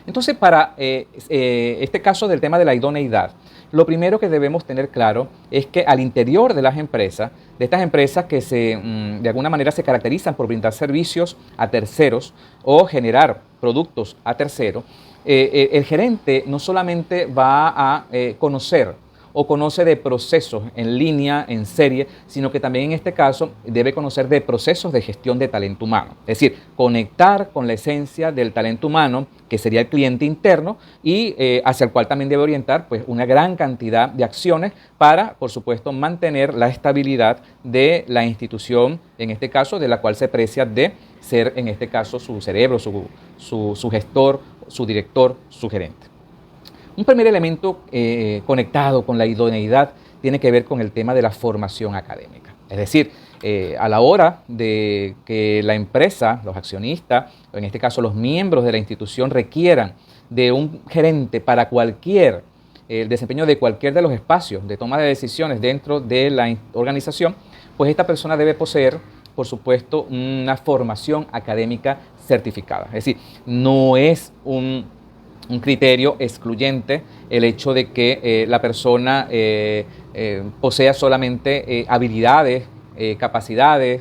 Entonces, para este caso del tema de la idoneidad, lo primero que debemos tener claro es que al interior de las empresas, de estas empresas que de alguna manera se caracterizan por brindar servicios a terceros o generar productos a terceros, el gerente no solamente va a conocer o conoce de procesos en línea, en serie, sino que también en este caso debe conocer de procesos de gestión de talento humano. Es decir, conectar con la esencia del talento humano, que sería el cliente interno, y hacia el cual también debe orientar pues, una gran cantidad de acciones para, por supuesto, mantener la estabilidad de la institución, en este caso, de la cual se precia de ser, en este caso, su cerebro, su gestor, su director, su gerente. Un primer elemento conectado con la idoneidad tiene que ver con el tema de la formación académica. Es decir, a la hora de que la empresa, los accionistas, o en este caso los miembros de la institución requieran de un gerente para el desempeño de cualquier de los espacios de toma de decisiones dentro de la organización, pues esta persona debe poseer, por supuesto, una formación académica certificada. Es decir, no es un criterio excluyente el hecho de que la persona posea solamente habilidades, capacidades,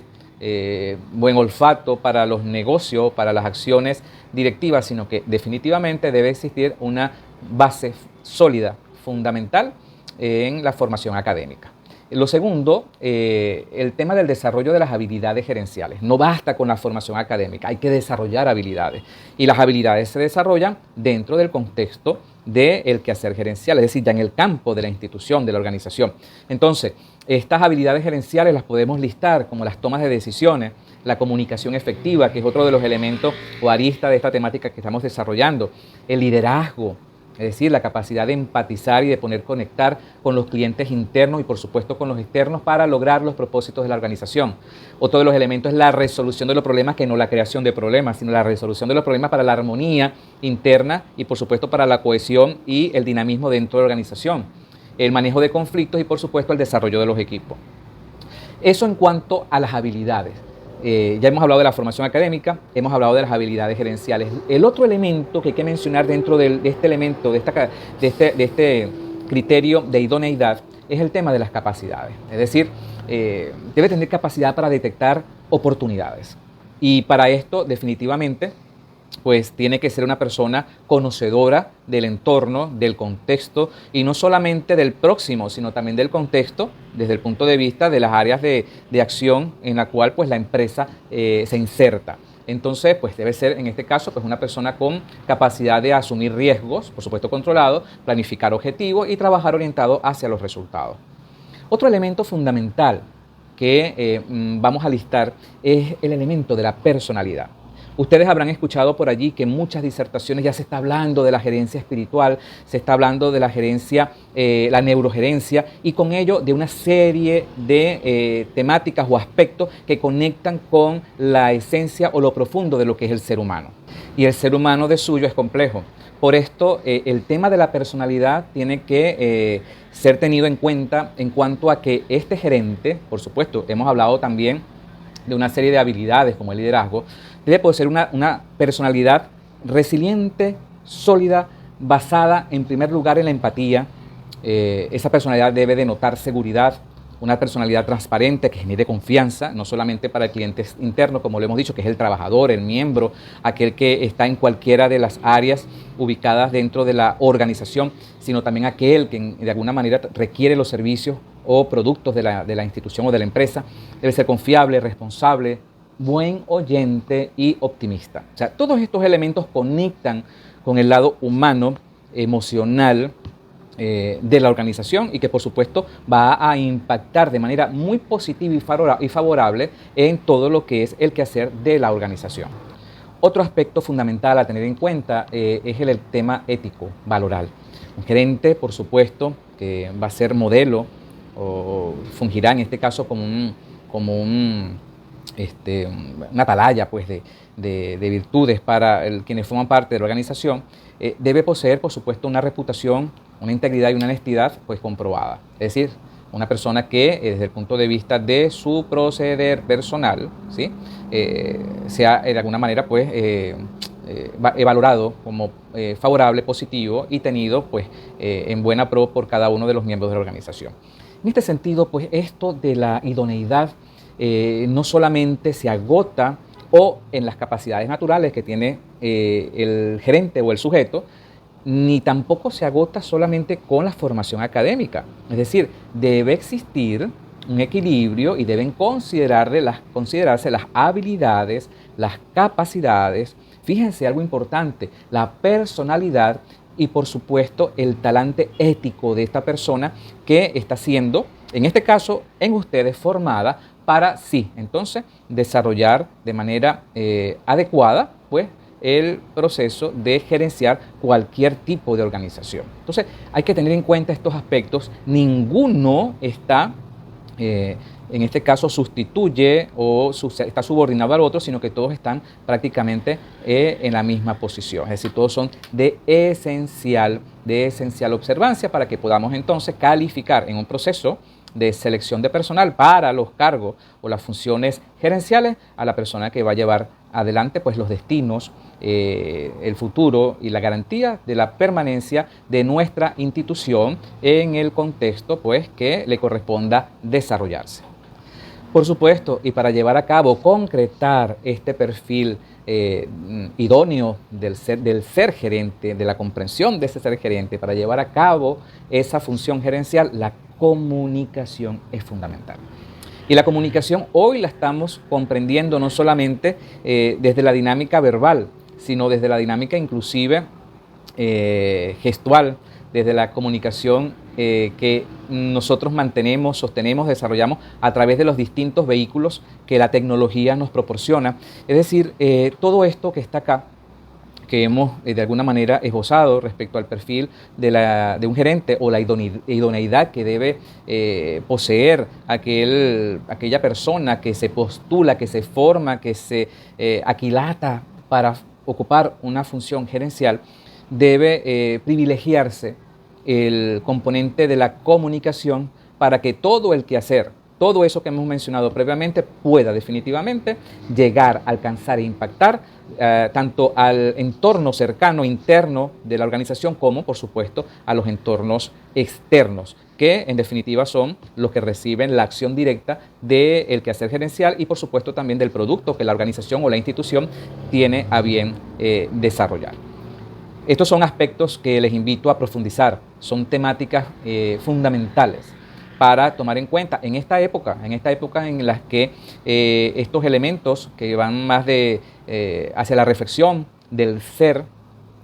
buen olfato para los negocios, para las acciones directivas, sino que definitivamente debe existir una base sólida, fundamental en la formación académica. Lo segundo, el tema del desarrollo de las habilidades gerenciales. No basta con la formación académica, hay que desarrollar habilidades. Y las habilidades se desarrollan dentro del contexto del quehacer gerencial, es decir, ya en el campo de la institución, de la organización. Entonces, estas habilidades gerenciales las podemos listar como las tomas de decisiones, la comunicación efectiva, que es otro de los elementos o aristas de esta temática que estamos desarrollando, el liderazgo, es decir, la capacidad de empatizar y de poder conectar con los clientes internos y por supuesto con los externos para lograr los propósitos de la organización. Otro de los elementos es la resolución de los problemas, que no la creación de problemas, sino la resolución de los problemas para la armonía interna y por supuesto para la cohesión y el dinamismo dentro de la organización. El manejo de conflictos y por supuesto el desarrollo de los equipos. Eso en cuanto a las habilidades. Ya hemos hablado de la formación académica, hemos hablado de las habilidades gerenciales. El otro elemento que hay que mencionar dentro de este elemento, de este criterio de idoneidad, es el tema de las capacidades. Es decir, debe tener capacidad para detectar oportunidades. Y para esto, definitivamente, pues tiene que ser una persona conocedora del entorno, del contexto, y no solamente del próximo, sino también del contexto desde el punto de vista de las áreas de acción en la cual pues, la empresa se inserta. Entonces, pues debe ser en este caso pues una persona con capacidad de asumir riesgos, por supuesto controlado, planificar objetivos y trabajar orientado hacia los resultados. Otro elemento fundamental que vamos a listar es el elemento de la personalidad. Ustedes habrán escuchado por allí que en muchas disertaciones ya se está hablando de la gerencia espiritual, se está hablando de la gerencia, la neurogerencia, y con ello de una serie de temáticas o aspectos que conectan con la esencia o lo profundo de lo que es el ser humano. Y el ser humano de suyo es complejo. Por esto, el tema de la personalidad tiene que ser tenido en cuenta en cuanto a que este gerente, por supuesto, hemos hablado también de una serie de habilidades como el liderazgo, debe poseer una personalidad resiliente, sólida, basada en primer lugar en la empatía. Esa personalidad debe denotar seguridad, una personalidad transparente que genere confianza, no solamente para el cliente interno, como lo hemos dicho, que es el trabajador, el miembro, aquel que está en cualquiera de las áreas ubicadas dentro de la organización, sino también aquel que de alguna manera requiere los servicios o productos de la institución o de la empresa. Debe ser confiable, responsable, buen oyente y optimista. O sea, todos estos elementos conectan con el lado humano, emocional de la organización y que por supuesto va a impactar de manera muy positiva y favorable en todo lo que es el quehacer de la organización. Otro aspecto fundamental a tener en cuenta es el tema ético, valoral. Un gerente, por supuesto, que va a ser modelo o fungirá en este caso como una atalaya pues, de virtudes para quienes forman parte de la organización, debe poseer, por supuesto, una reputación, una integridad y una honestidad pues, comprobada. Es decir, una persona que desde el punto de vista de su proceder personal, ¿sí? Sea de alguna manera pues, valorado como favorable, positivo y tenido pues, en buena pro por cada uno de los miembros de la organización. En este sentido, pues esto de la idoneidad no solamente se agota o en las capacidades naturales que tiene el gerente o el sujeto, ni tampoco se agota solamente con la formación académica. Es decir, debe existir un equilibrio y deben considerarse las habilidades, las capacidades, fíjense algo importante, la personalidad y por supuesto el talante ético de esta persona que está siendo, en este caso, en ustedes formada para sí, entonces, desarrollar de manera adecuada, pues, el proceso de gerenciar cualquier tipo de organización. Entonces, hay que tener en cuenta estos aspectos. Ninguno está, en este caso, sustituye o está subordinado al otro, sino que todos están prácticamente en la misma posición. Es decir, todos son de esencial observancia para que podamos entonces calificar en un proceso de selección de personal para los cargos o las funciones gerenciales a la persona que va a llevar adelante pues, los destinos, el futuro y la garantía de la permanencia de nuestra institución en el contexto pues, que le corresponda desarrollarse. Por supuesto, y para llevar a cabo, concretar este perfil idóneo del ser gerente, de la comprensión de ese ser gerente, para llevar a cabo esa función gerencial, la comunicación es fundamental. Y la comunicación hoy la estamos comprendiendo no solamente desde la dinámica verbal, sino desde la dinámica inclusive gestual, desde la comunicación que nosotros mantenemos, sostenemos, desarrollamos a través de los distintos vehículos que la tecnología nos proporciona. Es decir, todo esto que está acá, que hemos de alguna manera esbozado respecto al perfil de un gerente o la idoneidad que debe poseer aquella persona que se postula, que se forma, que se aquilata para ocupar una función gerencial, debe privilegiarse el componente de la comunicación para que todo el quehacer, todo eso que hemos mencionado previamente pueda definitivamente llegar, alcanzar e impactar tanto al entorno cercano, interno de la organización, como por supuesto a los entornos externos, que en definitiva son los que reciben la acción directa del quehacer gerencial y por supuesto también del producto que la organización o la institución tiene a bien desarrollar. Estos son aspectos que les invito a profundizar, son temáticas fundamentales para tomar en cuenta en esta época en las que estos elementos que van más hacia la reflexión del ser,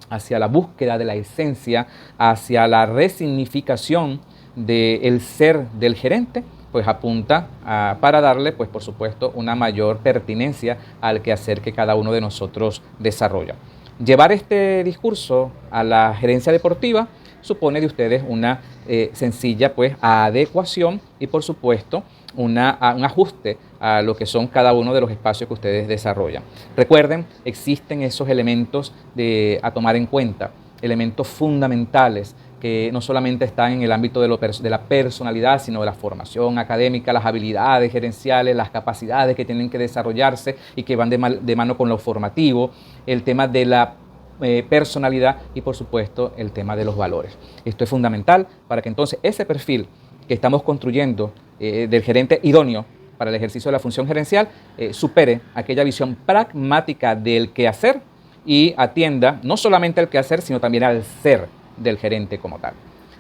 hacia la búsqueda de la esencia, hacia la resignificación del ser del gerente, pues apunta para darle, pues por supuesto, una mayor pertinencia al quehacer que cada uno de nosotros desarrolla. Llevar este discurso a la gerencia deportiva supone de ustedes una sencilla pues adecuación y por supuesto un ajuste a lo que son cada uno de los espacios que ustedes desarrollan. Recuerden, existen esos elementos a tomar en cuenta, elementos fundamentales que no solamente están en el ámbito de la personalidad, sino de la formación académica, las habilidades gerenciales, las capacidades que tienen que desarrollarse y que van de mano con lo formativo, el tema de la personalidad y por supuesto el tema de los valores. Esto es fundamental para que entonces ese perfil que estamos construyendo del gerente idóneo para el ejercicio de la función gerencial supere aquella visión pragmática del quehacer y atienda no solamente al quehacer, sino también al ser del gerente como tal.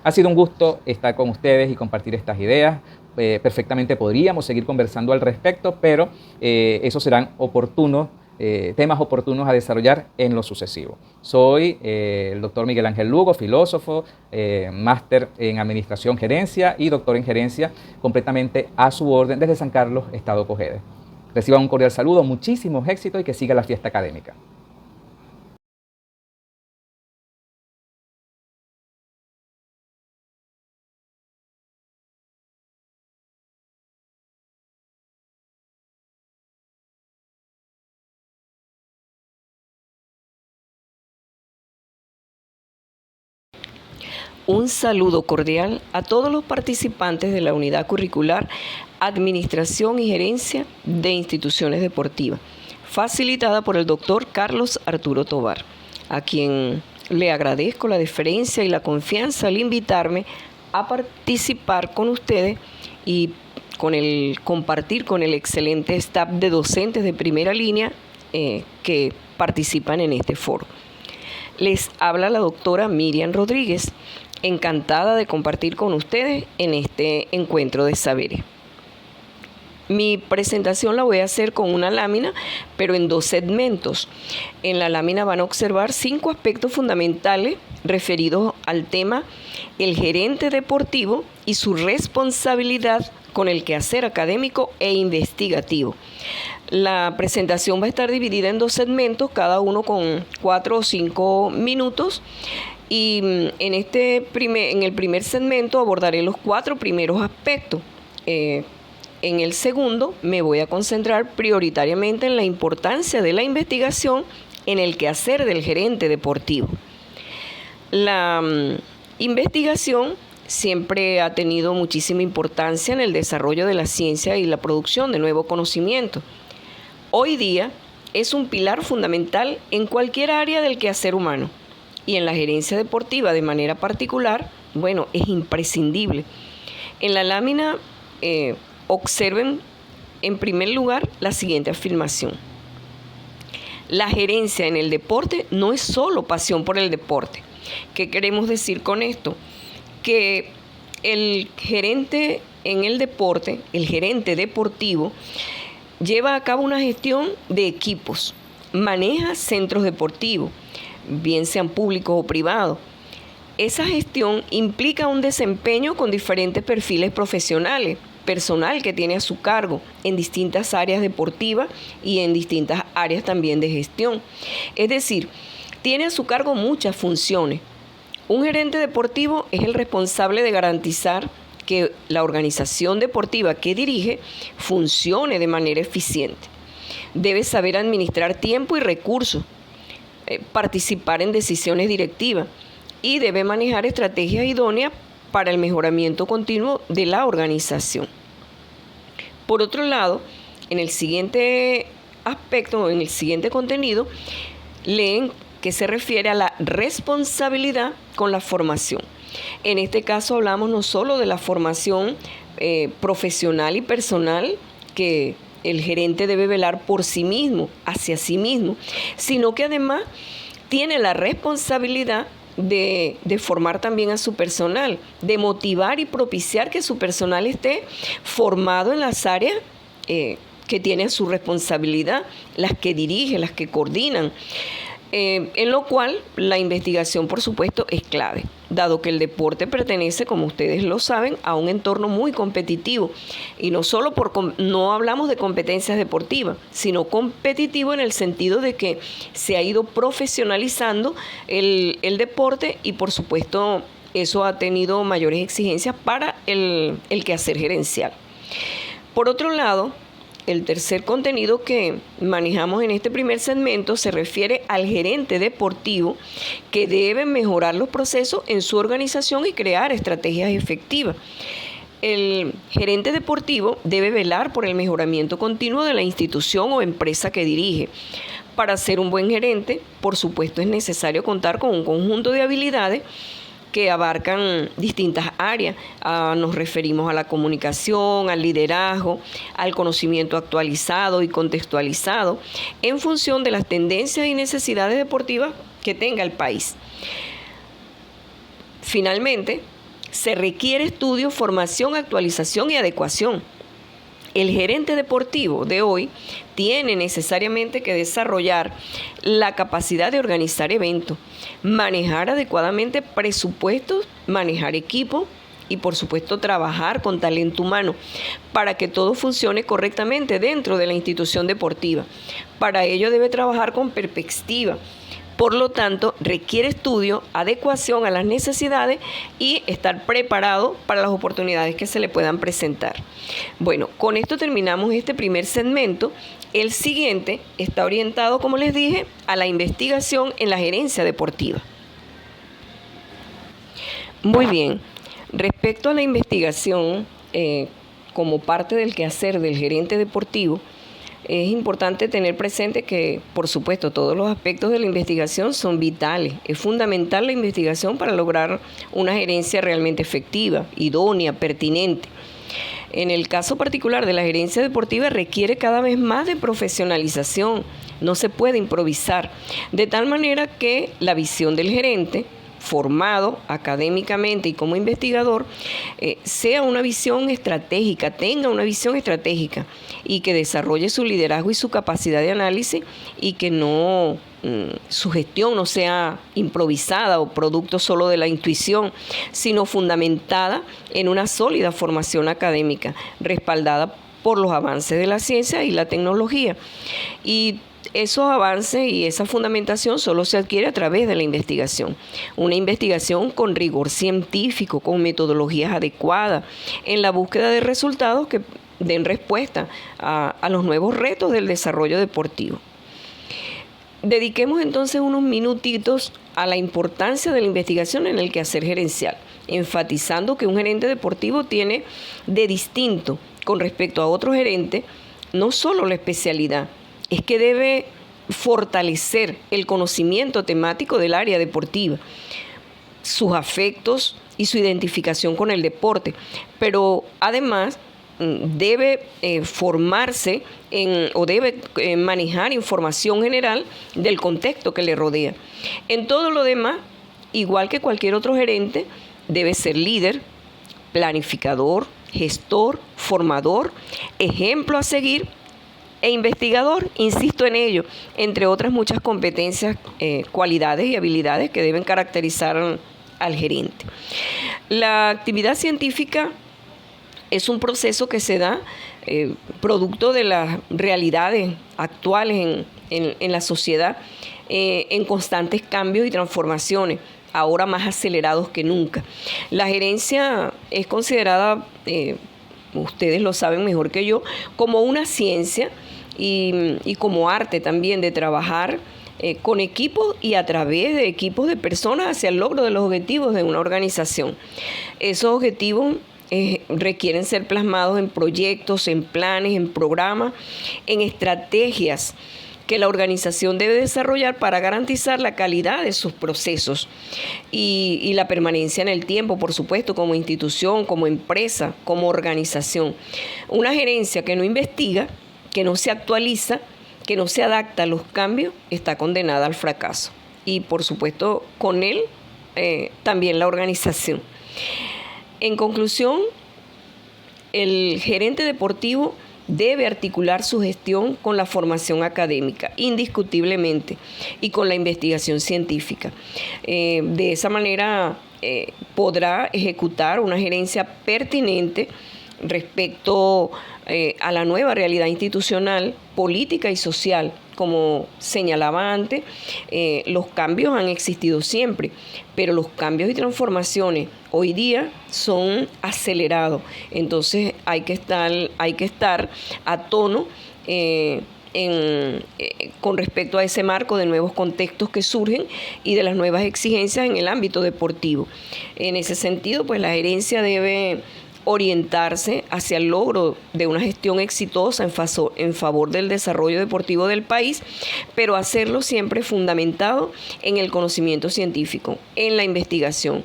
Ha sido un gusto estar con ustedes y compartir estas ideas. Perfectamente podríamos seguir conversando al respecto, pero esos serán temas oportunos a desarrollar en lo sucesivo. Soy el doctor Miguel Ángel Lugo, filósofo, máster en Administración Gerencia y doctor en Gerencia, completamente a su orden desde San Carlos, Estado Cojedes. Reciban un cordial saludo, muchísimos éxitos y que siga la fiesta académica. Un saludo cordial a todos los participantes de la unidad curricular Administración y Gerencia de Instituciones Deportivas, facilitada por el doctor Carlos Arturo Tovar, a quien le agradezco la deferencia y la confianza al invitarme a participar con ustedes y compartir con el excelente staff de docentes de primera línea que participan en este foro. Les habla la doctora Miriam Rodríguez, encantada de compartir con ustedes en este encuentro de saberes. Mi presentación la voy a hacer con una lámina, pero en 2 segmentos. En la lámina van a observar 5 aspectos fundamentales referidos al tema el gerente deportivo y su responsabilidad con el quehacer académico e investigativo. La presentación va a estar dividida en 2 segmentos, cada uno con 4 o 5 minutos. Y en el primer segmento abordaré los 4 primeros aspectos. En el segundo me voy a concentrar prioritariamente en la importancia de la investigación en el quehacer del gerente deportivo. La investigación siempre ha tenido muchísima importancia en el desarrollo de la ciencia y la producción de nuevo conocimiento. Hoy día es un pilar fundamental en cualquier área del quehacer humano. Y en la gerencia deportiva de manera particular, es imprescindible. En la lámina observen en primer lugar la siguiente afirmación. La gerencia en el deporte no es solo pasión por el deporte. ¿Qué queremos decir con esto? Que el gerente en el deporte, el gerente deportivo, lleva a cabo una gestión de equipos, maneja centros deportivos, bien sean públicos o privados. Esa gestión implica un desempeño con diferentes perfiles profesionales, personal que tiene a su cargo en distintas áreas deportivas y en distintas áreas también de gestión. Es decir, tiene a su cargo muchas funciones. Un gerente deportivo es el responsable de garantizar que la organización deportiva que dirige funcione de manera eficiente. Debe saber administrar tiempo y recursos, participar en decisiones directivas y debe manejar estrategias idóneas para el mejoramiento continuo de la organización. Por otro lado, en el siguiente aspecto, en el siguiente contenido, leen que se refiere a la responsabilidad con la formación. En este caso hablamos no solo de la formación profesional y personal que el gerente debe velar por sí mismo, hacia sí mismo, sino que además tiene la responsabilidad de formar también a su personal, de motivar y propiciar que su personal esté formado en las áreas que tienen su responsabilidad, las que dirigen, las que coordinan. En lo cual la investigación, por supuesto, es clave, dado que el deporte pertenece, como ustedes lo saben, a un entorno muy competitivo. Y no solo no hablamos de competencias deportivas, sino competitivo en el sentido de que se ha ido profesionalizando el deporte y, por supuesto, eso ha tenido mayores exigencias para el quehacer gerencial. Por otro lado, el tercer contenido que manejamos en este primer segmento se refiere al gerente deportivo, que debe mejorar los procesos en su organización y crear estrategias efectivas. El gerente deportivo debe velar por el mejoramiento continuo de la institución o empresa que dirige. Para ser un buen gerente, por supuesto, es necesario contar con un conjunto de habilidades que abarcan distintas áreas. Nos referimos a la comunicación, al liderazgo, al conocimiento actualizado y contextualizado en función de las tendencias y necesidades deportivas que tenga el país. Finalmente, se requiere estudio, formación, actualización y adecuación. El gerente deportivo de hoy tiene necesariamente que desarrollar la capacidad de organizar eventos, manejar adecuadamente presupuestos, manejar equipos y, por supuesto, trabajar con talento humano para que todo funcione correctamente dentro de la institución deportiva. Para ello debe trabajar con perspectiva. Por lo tanto, requiere estudio, adecuación a las necesidades y estar preparado para las oportunidades que se le puedan presentar. Bueno, con esto terminamos este primer segmento. El siguiente está orientado, como les dije, a la investigación en la gerencia deportiva. Muy bien, respecto a la investigación, como parte del quehacer del gerente deportivo, es importante tener presente que, por supuesto, todos los aspectos de la investigación son vitales. Es fundamental la investigación para lograr una gerencia realmente efectiva, idónea, pertinente. En el caso particular de la gerencia deportiva requiere cada vez más de profesionalización. No se puede improvisar. De tal manera que la visión del gerente, formado académicamente y como investigador, sea una visión estratégica, tenga una visión estratégica y que desarrolle su liderazgo y su capacidad de análisis y que su gestión no sea improvisada o producto solo de la intuición, sino fundamentada en una sólida formación académica, respaldada por los avances de la ciencia y la tecnología. Y esos avances y esa fundamentación solo se adquiere a través de la investigación. Una investigación con rigor científico, con metodologías adecuadas, en la búsqueda de resultados que den respuesta a los nuevos retos del desarrollo deportivo. Dediquemos entonces unos minutitos a la importancia de la investigación en el quehacer gerencial, enfatizando que un gerente deportivo tiene de distinto con respecto a otro gerente no solo la especialidad, es que debe fortalecer el conocimiento temático del área deportiva, sus afectos y su identificación con el deporte, pero además debe formarse o debe manejar información general del contexto que le rodea. En todo lo demás, igual que cualquier otro gerente, debe ser líder, planificador, gestor, formador, ejemplo a seguir e investigador, insisto en ello, entre otras muchas competencias, cualidades y habilidades que deben caracterizar al gerente. La actividad científica es un proceso que se da producto de las realidades actuales en la sociedad, en constantes cambios y transformaciones, ahora más acelerados que nunca. La gerencia es considerada, ustedes lo saben mejor que yo, como una ciencia y como arte también de trabajar con equipos y a través de equipos de personas hacia el logro de los objetivos de una organización. Esos objetivos requieren ser plasmados en proyectos, en planes, en programas, en estrategias que la organización debe desarrollar para garantizar la calidad de sus procesos y la permanencia en el tiempo, por supuesto, como institución, como empresa, como organización. Una gerencia que no investiga, que no se actualiza, que no se adapta a los cambios, está condenada al fracaso. Y, por supuesto, con él también la organización. En conclusión, el gerente deportivo debe articular su gestión con la formación académica, indiscutiblemente, y con la investigación científica. De esa manera podrá ejecutar una gerencia pertinente respecto a la nueva realidad institucional, política y social. Como señalaba antes, los cambios han existido siempre, pero los cambios y transformaciones hoy día son acelerados. Entonces hay que estar a tono con respecto a ese marco de nuevos contextos que surgen y de las nuevas exigencias en el ámbito deportivo. En ese sentido, pues la gerencia debe orientarse hacia el logro de una gestión exitosa en favor del desarrollo deportivo del país, pero hacerlo siempre fundamentado en el conocimiento científico, en la investigación.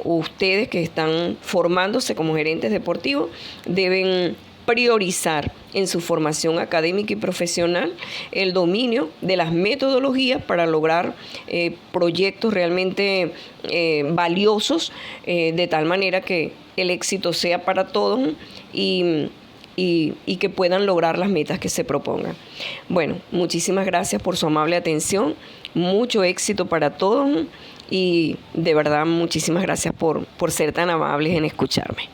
Ustedes que están formándose como gerentes deportivos deben priorizar en su formación académica y profesional el dominio de las metodologías para lograr proyectos realmente valiosos, de tal manera que el éxito sea para todos y que puedan lograr las metas que se propongan. Bueno, muchísimas gracias por su amable atención, mucho éxito para todos y de verdad muchísimas gracias por ser tan amables en escucharme.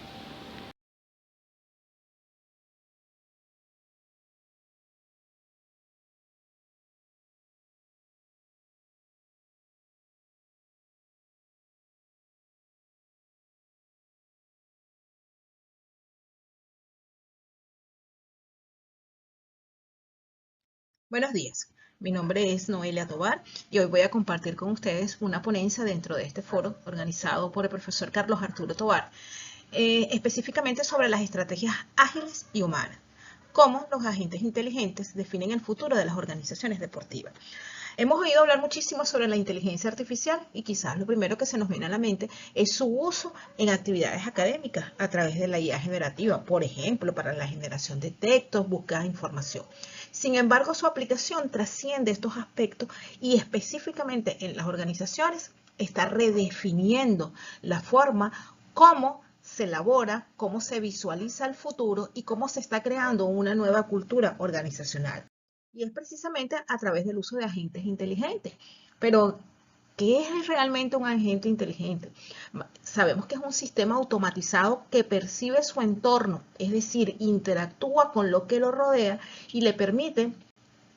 Buenos días, mi nombre es Noelia Tovar y hoy voy a compartir con ustedes una ponencia dentro de este foro organizado por el profesor Carlos Arturo Tovar, específicamente sobre las estrategias ágiles y humanas, cómo los agentes inteligentes definen el futuro de las organizaciones deportivas. Hemos oído hablar muchísimo sobre la inteligencia artificial y quizás lo primero que se nos viene a la mente es su uso en actividades académicas a través de la IA generativa, por ejemplo, para la generación de textos, búsqueda de información. Sin embargo, su aplicación trasciende estos aspectos y específicamente en las organizaciones está redefiniendo la forma como se elabora, cómo se visualiza el futuro y cómo se está creando una nueva cultura organizacional. Y es precisamente a través del uso de agentes inteligentes. Pero, ¿qué es realmente un agente inteligente? Sabemos que es un sistema automatizado que percibe su entorno, es decir, interactúa con lo que lo rodea y le permite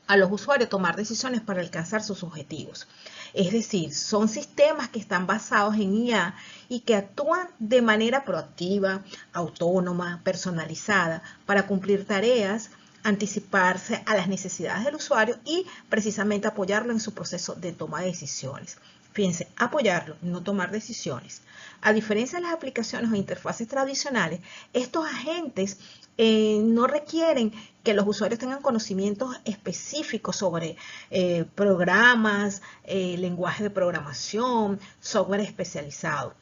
a los usuarios tomar decisiones para alcanzar sus objetivos. Es decir, son sistemas que están basados en IA y que actúan de manera proactiva, autónoma, personalizada para cumplir tareas, anticiparse a las necesidades del usuario y precisamente apoyarlo en su proceso de toma de decisiones. Fíjense, apoyarlo, no tomar decisiones. A diferencia de las aplicaciones o interfaces tradicionales, estos agentes no requieren que los usuarios tengan conocimientos específicos sobre programas, lenguaje de programación, software especializado.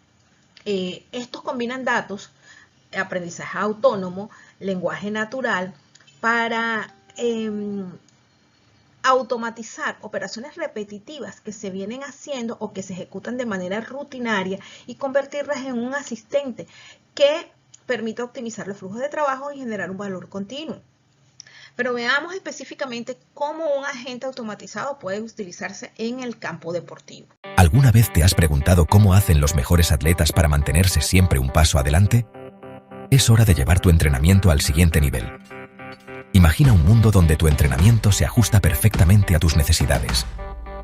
Estos combinan datos, aprendizaje autónomo, lenguaje natural, para automatizar operaciones repetitivas que se vienen haciendo o que se ejecutan de manera rutinaria y convertirlas en un asistente que permita optimizar los flujos de trabajo y generar un valor continuo. Pero veamos específicamente cómo un agente automatizado puede utilizarse en el campo deportivo. ¿Alguna vez te has preguntado cómo hacen los mejores atletas para mantenerse siempre un paso adelante? Es hora de llevar tu entrenamiento al siguiente nivel. Imagina un mundo donde tu entrenamiento se ajusta perfectamente a tus necesidades.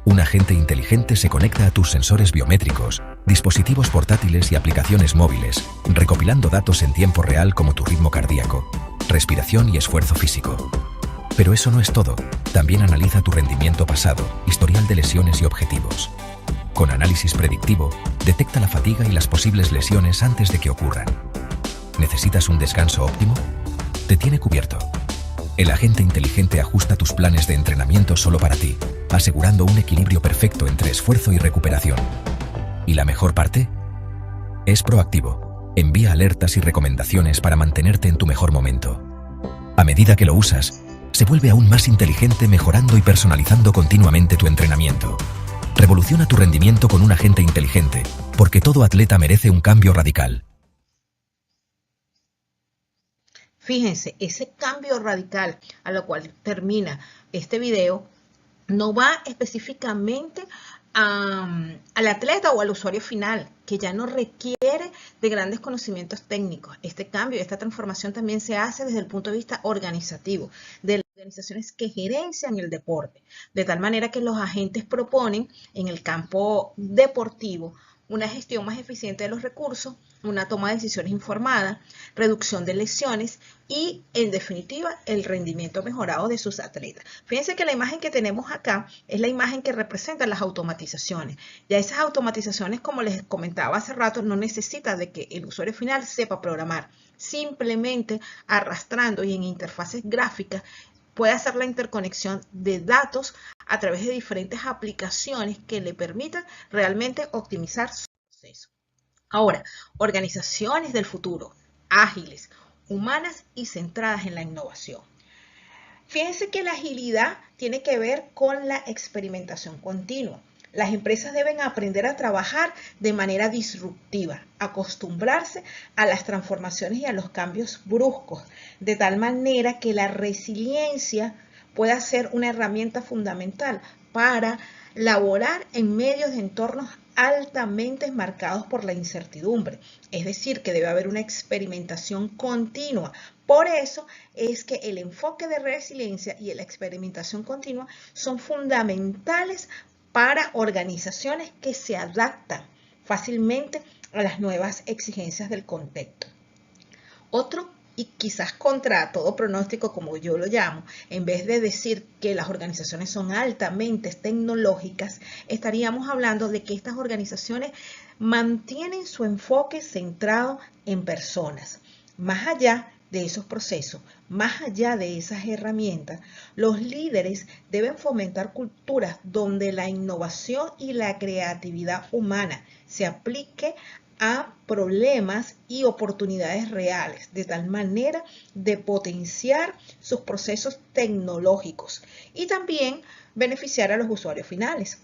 Un agente inteligente se conecta a tus sensores biométricos, dispositivos portátiles y aplicaciones móviles, recopilando datos en tiempo real como tu ritmo cardíaco, respiración y esfuerzo físico. Pero eso no es todo. También analiza tu rendimiento pasado, historial de lesiones y objetivos. Con análisis predictivo, detecta la fatiga y las posibles lesiones antes de que ocurran. ¿Necesitas un descanso óptimo? Te tiene cubierto. El agente inteligente ajusta tus planes de entrenamiento solo para ti, asegurando un equilibrio perfecto entre esfuerzo y recuperación. ¿Y la mejor parte? Es proactivo. Envía alertas y recomendaciones para mantenerte en tu mejor momento. A medida que lo usas, se vuelve aún más inteligente, mejorando y personalizando continuamente tu entrenamiento. Revoluciona tu rendimiento con un agente inteligente porque todo atleta merece un cambio radical. Fíjense, ese cambio radical a lo cual termina este video no va específicamente al atleta o al usuario final, que ya no requiere de grandes conocimientos técnicos. Este cambio, esta transformación también se hace desde el punto de vista organizativo, de las organizaciones que gerencian el deporte, de tal manera que los agentes proponen en el campo deportivo una gestión más eficiente de los recursos, una toma de decisiones informada, reducción de lesiones y, en definitiva, el rendimiento mejorado de sus atletas. Fíjense que la imagen que tenemos acá es la imagen que representa las automatizaciones. Ya esas automatizaciones, como les comentaba hace rato, no necesita de que el usuario final sepa programar. Simplemente arrastrando y en interfaces gráficas puede hacer la interconexión de datos a través de diferentes aplicaciones que le permitan realmente optimizar su proceso. Ahora, organizaciones del futuro, ágiles, humanas y centradas en la innovación. Fíjense que la agilidad tiene que ver con la experimentación continua. Las empresas deben aprender a trabajar de manera disruptiva, acostumbrarse a las transformaciones y a los cambios bruscos, de tal manera que la resiliencia pueda ser una herramienta fundamental para laborar en medio de entornos altamente marcados por la incertidumbre. Es decir, que debe haber una experimentación continua. Por eso es que el enfoque de resiliencia y la experimentación continua son fundamentales para organizaciones que se adaptan fácilmente a las nuevas exigencias del contexto. Otro, y quizás contra todo pronóstico, como yo lo llamo, en vez de decir que las organizaciones son altamente tecnológicas, estaríamos hablando de que estas organizaciones mantienen su enfoque centrado en personas. Más allá de esos procesos, más allá de esas herramientas, los líderes deben fomentar culturas donde la innovación y la creatividad humana se aplique a problemas y oportunidades reales, de tal manera de potenciar sus procesos tecnológicos y también beneficiar a los usuarios finales.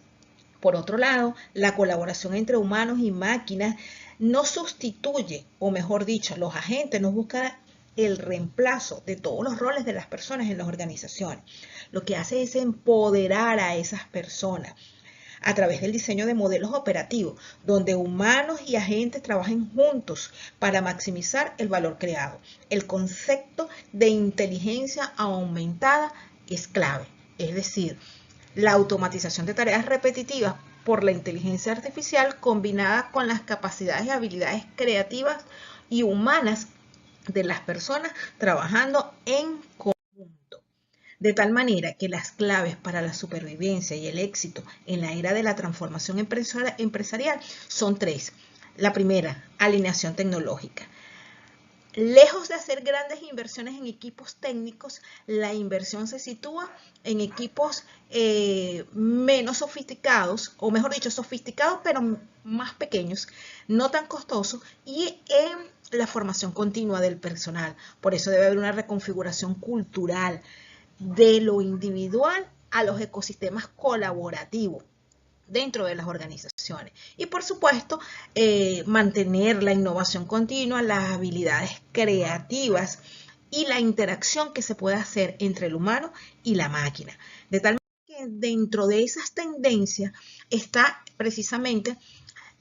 Por otro lado, la colaboración entre humanos y máquinas no sustituye, o mejor dicho, los agentes no buscan el reemplazo de todos los roles de las personas en las organizaciones. Lo que hace es empoderar a esas personas a través del diseño de modelos operativos, donde humanos y agentes trabajen juntos para maximizar el valor creado. El concepto de inteligencia aumentada es clave, es decir, la automatización de tareas repetitivas por la inteligencia artificial combinada con las capacidades y habilidades creativas y humanas de las personas trabajando en conjunto. De tal manera que las claves para la supervivencia y el éxito en la era de la transformación empresarial son tres. La primera, alineación tecnológica. Lejos de hacer grandes inversiones en equipos técnicos, la inversión se sitúa en equipos menos sofisticados, o mejor dicho, sofisticados pero más pequeños, no tan costosos, y en la formación continua del personal. Por eso debe haber una reconfiguración cultural de lo individual a los ecosistemas colaborativos dentro de las organizaciones. Y por supuesto, mantener la innovación continua, las habilidades creativas y la interacción que se puede hacer entre el humano y la máquina. De tal manera que dentro de esas tendencias está precisamente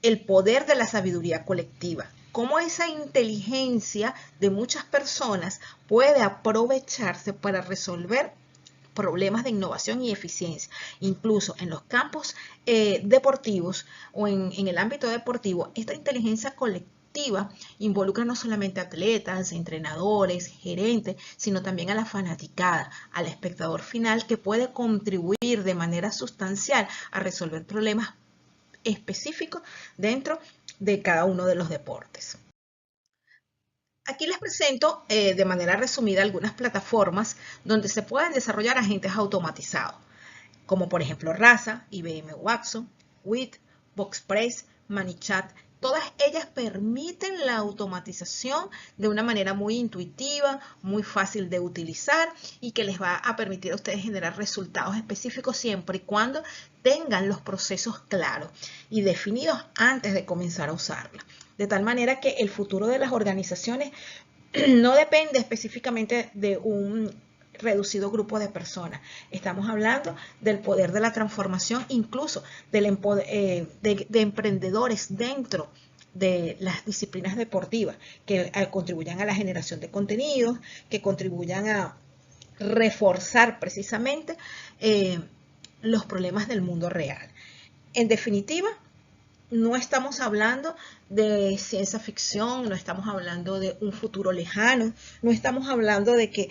el poder de la sabiduría colectiva. Cómo esa inteligencia de muchas personas puede aprovecharse para resolver problemas de innovación y eficiencia. Incluso en los campos deportivos o en el ámbito deportivo, esta inteligencia colectiva involucra no solamente atletas, entrenadores, gerentes, sino también a la fanaticada, al espectador final, que puede contribuir de manera sustancial a resolver problemas específicos dentro de cada uno de los deportes. Aquí les presento de manera resumida algunas plataformas donde se pueden desarrollar agentes automatizados, como por ejemplo Rasa, IBM Watson, WIT, Boxpress, ManyChat Todas ellas permiten la automatización de una manera muy intuitiva, muy fácil de utilizar y que les va a permitir a ustedes generar resultados específicos siempre y cuando tengan los procesos claros y definidos antes de comenzar a usarla. De tal manera que el futuro de las organizaciones no depende específicamente de un reducido grupo de personas. Estamos hablando del poder de la transformación, incluso de emprendedores dentro de las disciplinas deportivas que contribuyan a la generación de contenidos, que contribuyan a reforzar precisamente los problemas del mundo real. En definitiva, no estamos hablando de ciencia ficción, no estamos hablando de un futuro lejano, no estamos hablando de que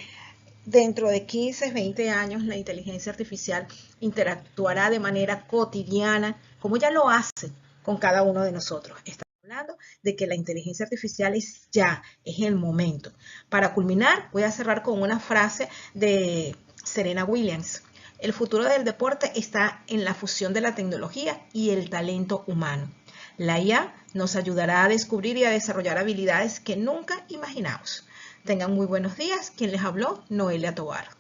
dentro de 15, 20 años la inteligencia artificial interactuará de manera cotidiana, como ya lo hace con cada uno de nosotros. Estamos hablando de que la inteligencia artificial es el momento. Para culminar, voy a cerrar con una frase de Serena Williams. El futuro del deporte está en la fusión de la tecnología y el talento humano. La IA nos ayudará a descubrir y a desarrollar habilidades que nunca imaginamos. Tengan muy buenos días. Quien les habló, Noelia Tovar.